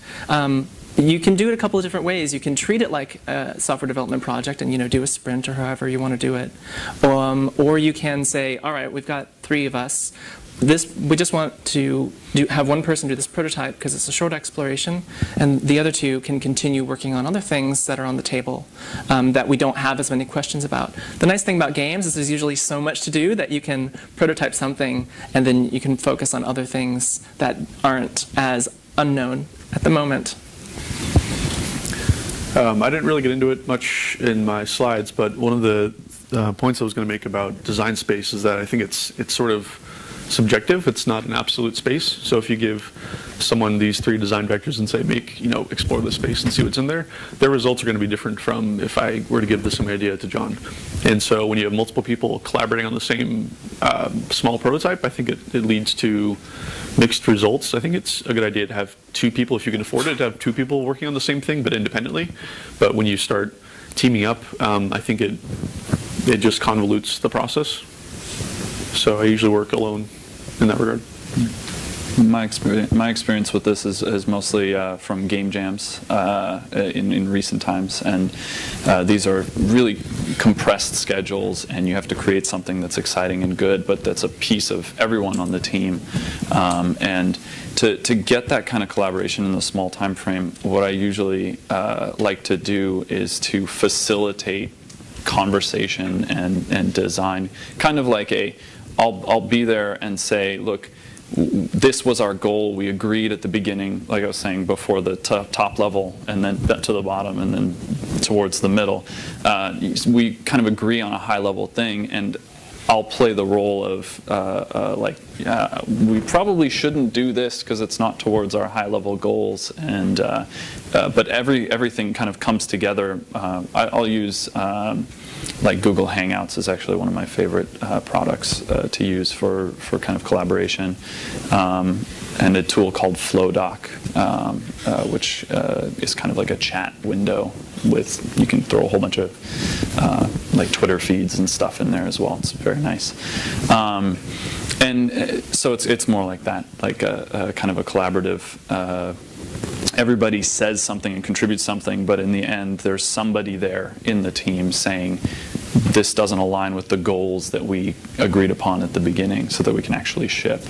You can do it a couple of different ways. You can treat it like a software development project and do a sprint or however you want to do it. Or you can say, all right, we've got 3 of us. We just want to have one person do this prototype because it's a short exploration, and the other 2 can continue working on other things that are on the table that we don't have as many questions about. The nice thing about games is there's usually so much to do that you can prototype something and then you can focus on other things that aren't as unknown at the moment. I didn't really get into it much in my slides, but one of the points I was going to make about design space is that I think it's sort of subjective. It's not an absolute space. So if you give someone these 3 design vectors and say, explore the space and see what's in there, their results are going to be different from if I were to give the same idea to John. And so when you have multiple people collaborating on the same small prototype, I think it leads to mixed results. I think it's a good idea to have 2 people, if you can afford it, to have 2 people working on the same thing, but independently. But when you start teaming up, I think it just convolutes the process. So I usually work alone in that regard. My experience with this is mostly from game jams in recent times, and these are really compressed schedules, and you have to create something that's exciting and good, but that's a piece of everyone on the team. And to get that kind of collaboration in a small time frame, what I usually like to do is to facilitate conversation and design, kind of like I'll be there and say, look, this was our goal. We agreed at the beginning, like I was saying before, the top level, and then to the bottom, and then towards the middle. We kind of agree on a high-level thing, and I'll play the role of we probably shouldn't do this because it's not towards our high-level goals, and but everything kind of comes together. I'll use like Google Hangouts is actually one of my favorite products to use for kind of collaboration, and a tool called FlowDoc, which is kind of like a chat window with, you can throw a whole bunch of like Twitter feeds and stuff in there as well. It's very nice. And so it's more like that, like a kind of a collaborative. Everybody says something and contributes something, but in the end, there's somebody there in the team saying, this doesn't align with the goals that we agreed upon at the beginning, so that we can actually ship.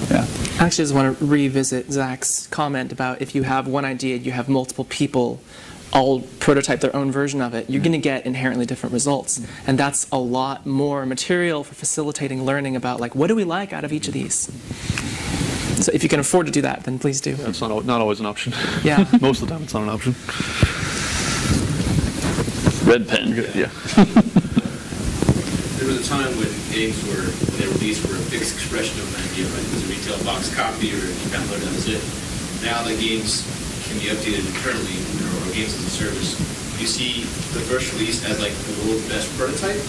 Yeah. I actually just want to revisit Zach's comment about if you have one idea, you have multiple people all prototype their own version of it, you're going to get inherently different results. And that's a lot more material for facilitating learning about, like, what do we like out of each of these? So if you can afford to do that, then please do. Yeah, it's not always an option. Yeah. Most of the time, it's not an option. Red pen. Yeah. There was a time when games when they released, were a fixed expression of an idea, right? It was a retail box copy, or if you download it, that was it. Now the games can be updated internally, or games as a service. Do you see the first release as like the world's best prototype?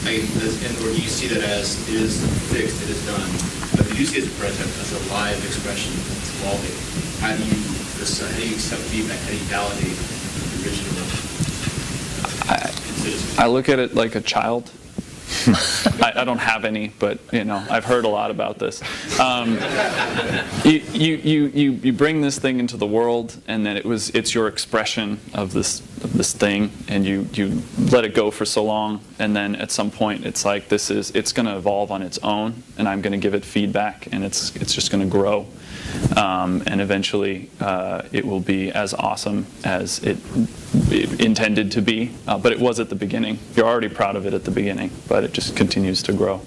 Or do you see that as it is fixed, it is done? But if you do see it as a prototype, as a live expression that's evolving, how do you accept feedback? How do you validate the original? I look at it like a child. I don't have any, but I've heard a lot about this. You bring this thing into the world, and then it's your expression of this thing, and you let it go for so long, and then at some point it's like it's going to evolve on its own, and I'm going to give it feedback, and it's just going to grow. And eventually it will be as awesome as it intended to be, but it was at the beginning. You're already proud of it at the beginning, but it just continues to grow.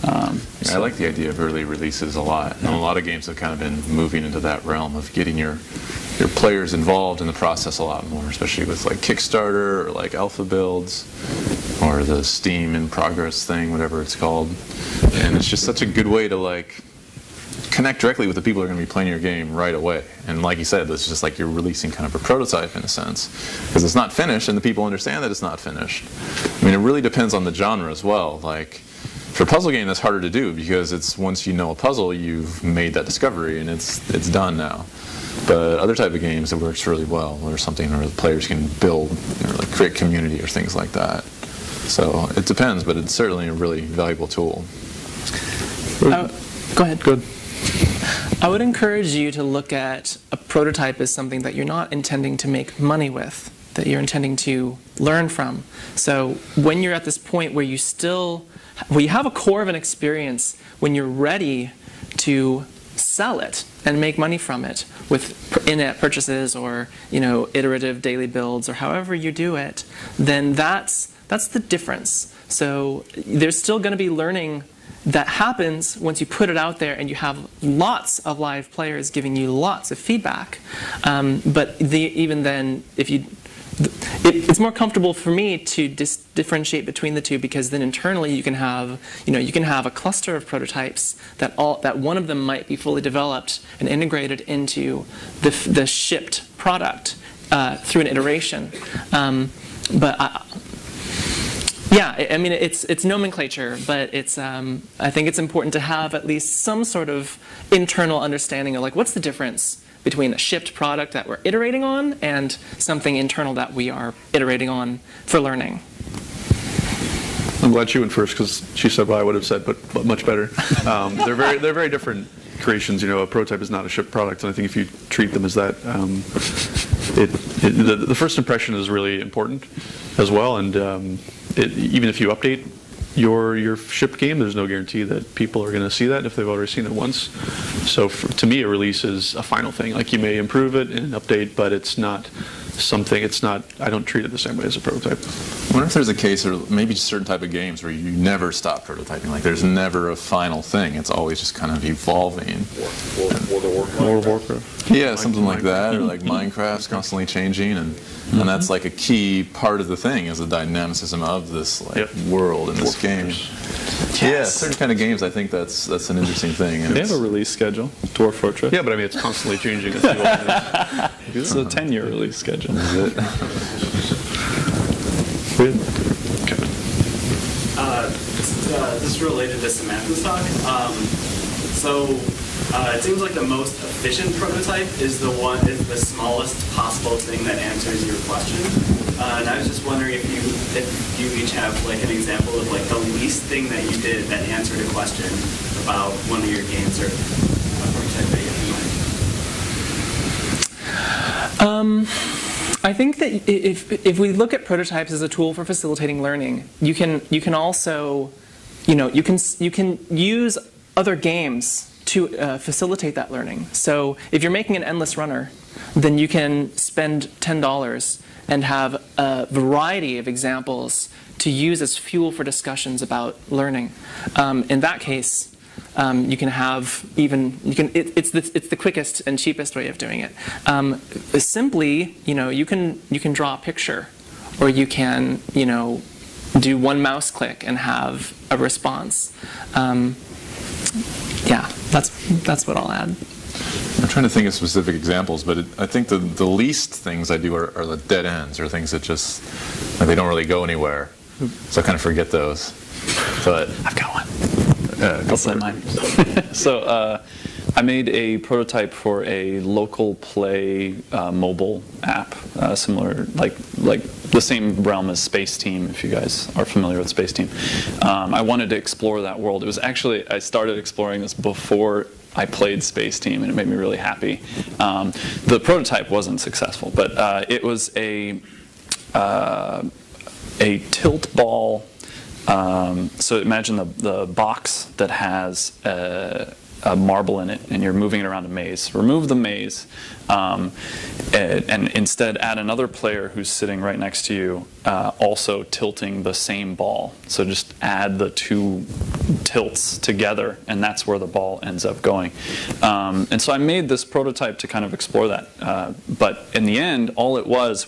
I like the idea of early releases a lot, and a lot of games have kind of been moving into that realm of getting your players involved in the process a lot more, especially with like Kickstarter or like alpha builds or the Steam in progress thing, whatever it's called. And it's just such a good way to like connect directly with the people who are going to be playing your game right away. And like you said, it's just like you're releasing kind of a prototype in a sense, because it's not finished and the people understand that it's not finished. I mean, it really depends on the genre as well. Like for a puzzle game, that's harder to do because it's once you know a puzzle, you've made that discovery and it's done now. But other type of games, it works really well, or something where the players can build or like create community or things like that. So it depends, but it's certainly a really valuable tool. Go ahead. Good. I would encourage you to look at a prototype as something that you're not intending to make money with, that you're intending to learn from. So when you're at this point where you have a core of an experience, when you're ready to sell it and make money from it with in-app purchases or iterative daily builds or however you do it, then that's the difference. So there's still going to be learning that happens once you put it out there and you have lots of live players giving you lots of feedback. But even then, it's more comfortable for me to differentiate between the two, because then internally you can have a cluster of prototypes that one of them might be fully developed and integrated into the shipped product through an iteration. Yeah, I mean, it's nomenclature, but I think it's important to have at least some sort of internal understanding of like, what's the difference between a shipped product that we're iterating on and something internal that we are iterating on for learning. I'm glad she went first because she said what I would have said, but much better. They're very different creations, a prototype is not a shipped product, and I think if you treat them as that, the first impression is really important as well, and even if you update your shipped game, there's no guarantee that people are going to see that if they've already seen it once. So to me, a release is a final thing. Like, you may improve it in an update, but it's not something, I don't treat it the same way as a prototype. I wonder if there's a case, or maybe just certain type of games where you never stop prototyping. Like, there's never a final thing. It's always just kind of evolving. World of Warcraft. Yeah, something like that, or like Minecraft's constantly changing, and that's like a key part of the thing, is the dynamicism of this world in this game. Yeah, certain kind of games, I think that's an interesting thing. And they have a release schedule, Dwarf Fortress. Yeah, but I mean, it's constantly changing. It's a 10-year release schedule. Is it? This is related to Samantha's talk. It seems like the most efficient prototype is the smallest possible thing that answers your question. And I was just wondering if you each have like an example of like the least thing that you did that answered a question about one of your games or a prototype that you have in mind. I think that if we look at prototypes as a tool for facilitating learning, you can also, you can use other games to facilitate that learning. So if you're making an endless runner, then you can spend $10 and have a variety of examples to use as fuel for discussions about learning. In that case, you can have it's the quickest and cheapest way of doing it. Simply, you can draw a picture, or you can do one mouse click and have a response. Yeah, that's what I'll add. I'm trying to think of specific examples, but I think the least things I do are the dead ends, or things that just, like, they don't really go anywhere. So I kind of forget those. But I've got one. I'll say mine. So I made a prototype for a local play mobile app, similar, like the same realm as Space Team, if you guys are familiar with Space Team. I wanted to explore that world. It was actually, I started exploring this before I played Space Team, and it made me really happy. The prototype wasn't successful, but it was a tilt ball. So imagine the box that has a marble in it, and you're moving it around a maze. Remove the maze, and instead add another player who's sitting right next to you, also tilting the same ball. So just add the two tilts together, and that's where the ball ends up going. And so I made this prototype to kind of explore that. But in the end, all it was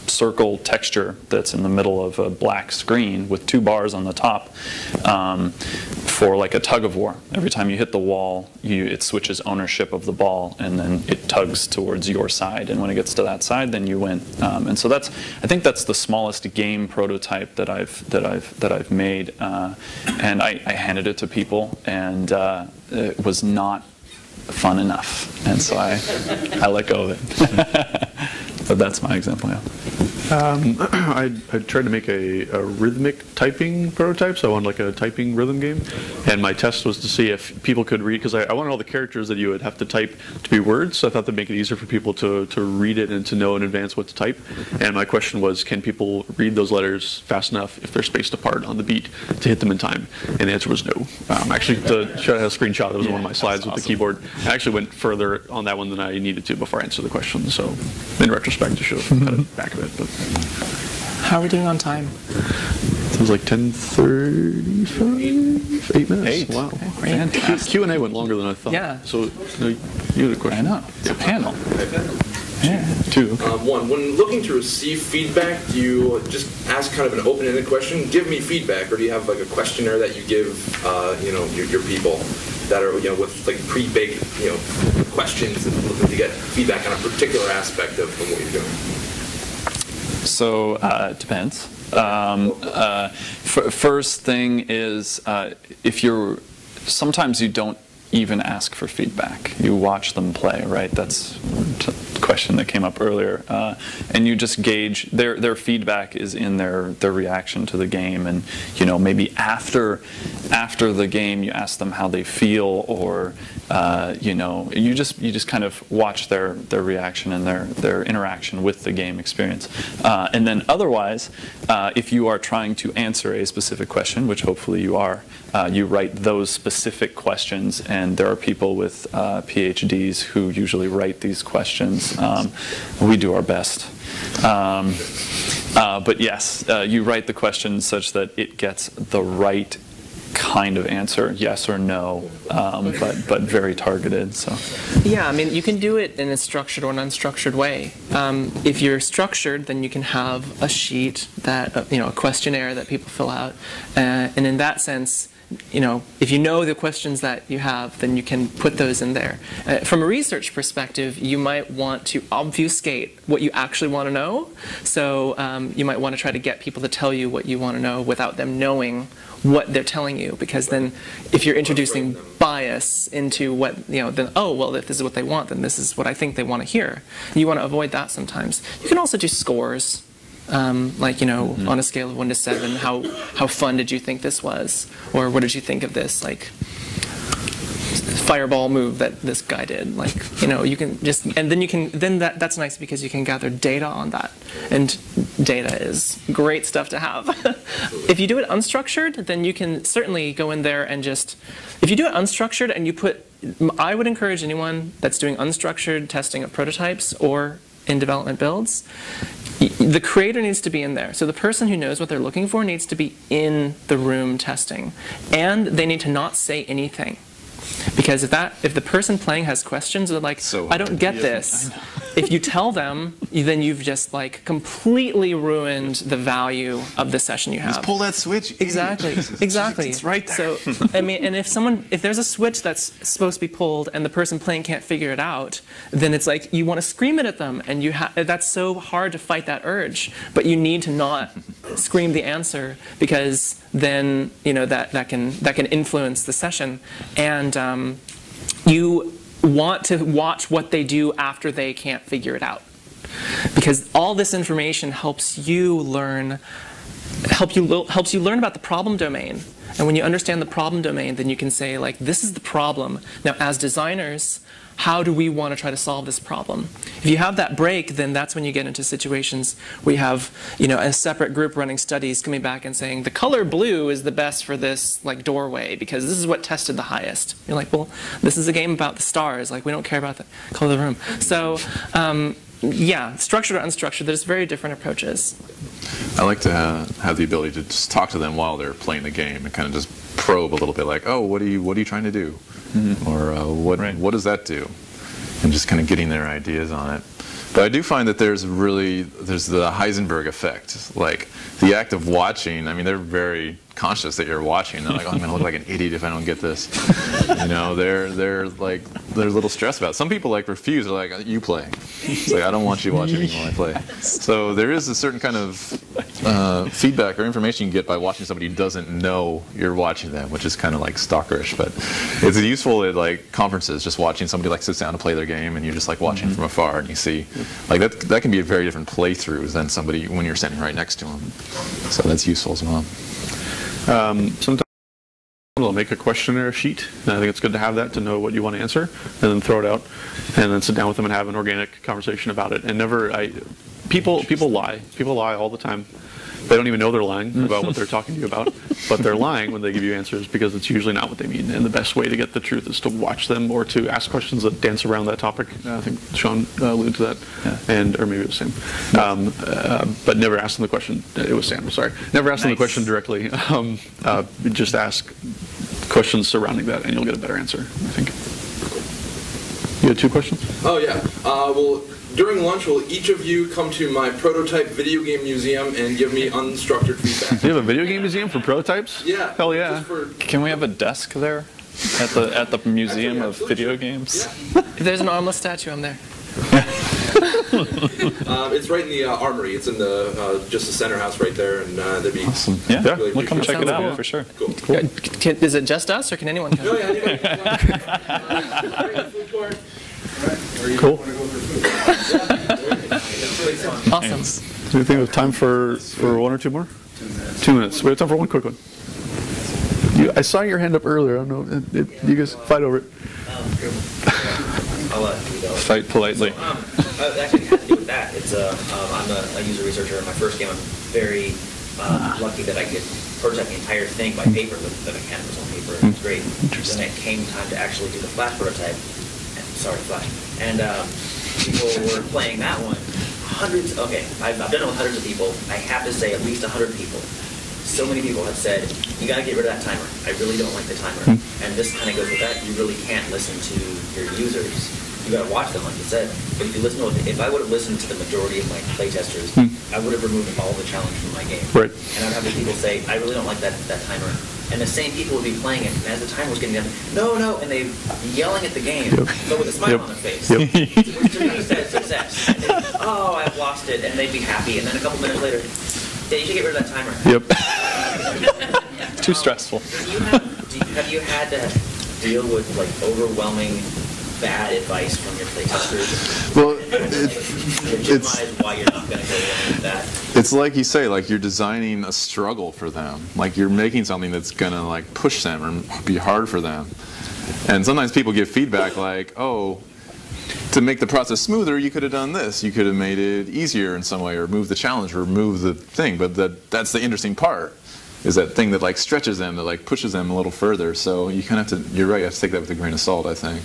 circle texture that's in the middle of a black screen with two bars on the top for like a tug of war. Every time you hit the wall, it switches ownership of the ball, and then it tugs towards your side. And when it gets to that side, then you win. And so I think that's the smallest game prototype that I've made. And I handed it to people, and it was not fun enough, and so I let go of it. But that's my example, yeah. I tried to make a rhythmic typing prototype, so I wanted like a typing rhythm game, and my test was to see if people could read, because I wanted all the characters that you would have to type to be words, so I thought that'd make it easier for people to read it and to know in advance what to type. And my question was, can people read those letters fast enough if they're spaced apart on the beat to hit them in time? And the answer was no. Actually, to show a screenshot, that was one of my slides with the keyboard. I actually went further on that one than I needed to before I answered the question, so in retrospect, I should have cut it back a bit. But how are we doing on time? It was like 10:35, 8 minutes. 8. Wow. Fantastic. Q&A went longer than I thought. Yeah. So you had a question. I know. It's a panel. Yeah. 2. Okay. One, when looking to receive feedback, do you just ask kind of an open-ended question, give me feedback, or do you have like a questionnaire that you give, your people that are, with like pre-baked, questions and looking to get feedback on a particular aspect of what you're doing? So it depends. First thing is, sometimes you don't even ask for feedback. You watch them play, right? That's a question that came up earlier. And you just gauge, their feedback is in their reaction to the game. And, you know, maybe after the game you ask them how they feel, or, you know, you just kind of watch their reaction and their interaction with the game experience. And then otherwise, if you are trying to answer a specific question, which hopefully you are, you write those specific questions, and there are people with PhDs who usually write these questions. We do our best. But yes, you write the question such that it gets the right kind of answer, yes or no, but very targeted. So yeah, I mean, you can do it in a structured or an unstructured way. If you're structured, then you can have a sheet that you know, a questionnaire that people fill out, and in that sense, you know, if you know the questions that you have, then you can put those in there. From a research perspective, you might want to obfuscate what you actually want to know. So you might want to try to get people to tell you what you want to know without them knowing what they're telling you, because then if you're introducing bias into what, you know, then, oh, well, if this is what they want, then this is what I think they want to hear. You want to avoid that sometimes. You can also do scores. Like, you know, on a scale of 1 to 7, how fun did you think this was? Or what did you think of this, like, fireball move that this guy did? Like, you know, you can just, and then you can, then that's nice because you can gather data on that. And data is great stuff to have. If you do it unstructured, then you can certainly go in there and just, if you do it unstructured and you put, I would encourage anyone that's doing unstructured testing of prototypes or in development builds, the creator needs to be in there. So the person who knows what they're looking for needs to be in the room testing. And they need to not say anything. Because if the person playing has questions, they're like, I don't get this. If you tell them, then you've just like completely ruined the value of the session you have. Just pull that switch. Exactly, exactly. It's right there. So, I mean, and if there's a switch that's supposed to be pulled and the person playing can't figure it out, then it's like you want to scream it at them, and that's so hard to fight that urge. But you need to not scream the answer, because then, you know, that can influence the session, and you want to watch what they do after they can't figure it out, because all this information helps you learn about the problem domain. And when you understand the problem domain, then you can say, like, this is the problem. Now, as designers, how do we want to try to solve this problem? If you have that break, then that's when you get into situations where you have, you know, a separate group running studies coming back and saying the color blue is the best for this, like, doorway because this is what tested the highest. You're like, well, this is a game about the stars. Like, we don't care about the color of the room. So, yeah, structured or unstructured, there's very different approaches. I like to have the ability to just talk to them while they're playing the game and kind of just probe a little bit, like, oh, what are you trying to do? Or what does that do? And just kind of getting their ideas on it. But I do find that there's the Heisenberg effect. Like, the act of watching, I mean, they're very conscious that you're watching. They're like, oh, I'm going to look like an idiot if I don't get this. You know, they're a little stressed about it. Some people, like, refuse. They're like, you play. It's like, I don't want you watching me while I play. So there is a certain kind of feedback or information you can get by watching somebody who doesn't know you're watching them, which is kind of like stalkerish. But it's useful at, like, conferences, just watching somebody, like, sits down to play their game, and you're just, like, watching from afar, and you see, like, that can be a very different playthrough than somebody when you're standing right next to them. So that's useful as well. Sometimes I'll make a questionnaire sheet, and I think it's good to have that to know what you want to answer, and then throw it out, and then sit down with them and have an organic conversation about it. And people lie. People lie all the time. They don't even know they're lying about what they're talking to you about, but they're lying when they give you answers because it's usually not what they mean. And the best way to get the truth is to watch them or to ask questions that dance around that topic. I think Sean alluded to that, or maybe it was Sam. But never ask them the question. It was Sam, sorry. Never ask them the question directly. Just ask questions surrounding that, and you'll get a better answer, I think. You had 2 questions? Oh, yeah. Well, during lunch, will each of you come to my prototype video game museum and give me unstructured feedback? You have a video game museum for prototypes? Yeah. Hell yeah. Can we have a desk there at the museum of video games? Yeah. If there's an armless statue, I'm there. It's right in the armory. It's in the just the center house right there, and there'd be awesome. Yeah, really we'll come check it out cool. for sure. Cool. Is it just us, or can anyone come? Oh yeah, anybody can Cool. Awesome. Do you think we have time for one or two more? 2 minutes. We have time for one quick one. I saw your hand up earlier. I don't know. You guys fight over it. I'll let you go. Fight politely. Actually, it has to do with that. It's I'm a user researcher. In my first game, I'm very lucky that I could prototype the entire thing by paper, the mechanicals on paper. It was great. Then it came time to actually do the Flash prototype. Sorry, Flash. And people were playing that one. Hundreds. Okay, I've done it with hundreds of people. I have to say, at least 100 people. So many people have said, you got to get rid of that timer. I really don't like the timer. And this kind of goes with that. You really can't listen to your users. You got to watch them, like you said. But if you listen to it, if I would have listened to the majority of my playtesters, I would have removed all the challenge from my game. Right. And I'd have the people say, I really don't like that timer. And the same people would be playing it, and as the timer was getting done, no, and they yelling at the game, but with a smile on their face. Which to me says success. And oh, I've lost it, and they'd be happy. And then a couple minutes later, yeah, you should get rid of that timer. Too stressful. Have you had to deal with like overwhelming bad advice from your playtesters? Well, it's why you're not going to go along with that. It's like you say, like you're designing a struggle for them. Like you're making something that's gonna like push them or be hard for them. And sometimes people give feedback like, oh, to make the process smoother, you could have done this. You could have made it easier in some way, or moved the challenge, or moved the thing. But that's the interesting part, is that thing that like stretches them, that like pushes them a little further. So you kind of have to, you're right, you have to take that with a grain of salt, I think.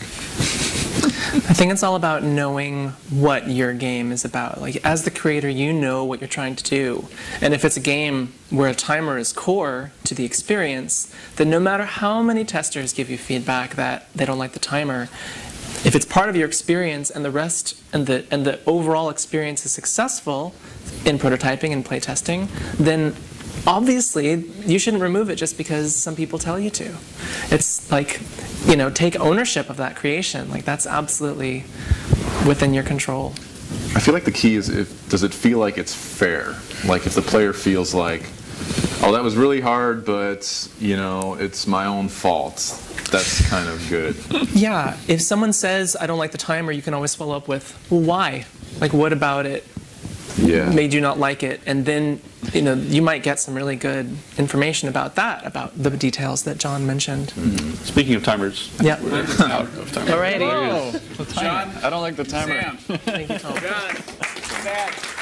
I think it's all about knowing what your game is about. Like, as the creator, you know what you're trying to do. And if it's a game where a timer is core to the experience, then no matter how many testers give you feedback that they don't like the timer, if it's part of your experience and the rest and the overall experience is successful in prototyping and playtesting, then obviously you shouldn't remove it just because some people tell you to. It's like, you know, take ownership of that creation. Like, that's absolutely within your control. I feel like the key is, does it feel like it's fair? Like if the player feels like, oh, that was really hard, but you know, it's my own fault. That's kind of good. Yeah, if someone says, I don't like the timer, you can always follow up with, well, why? Like, what about it made you not like it? And then, you know, you might get some really good information about that, about the details that John mentioned. Speaking of timers, yeah. We're out of time. Alrighty. John, I don't like the timer. Thank you, Tom. John,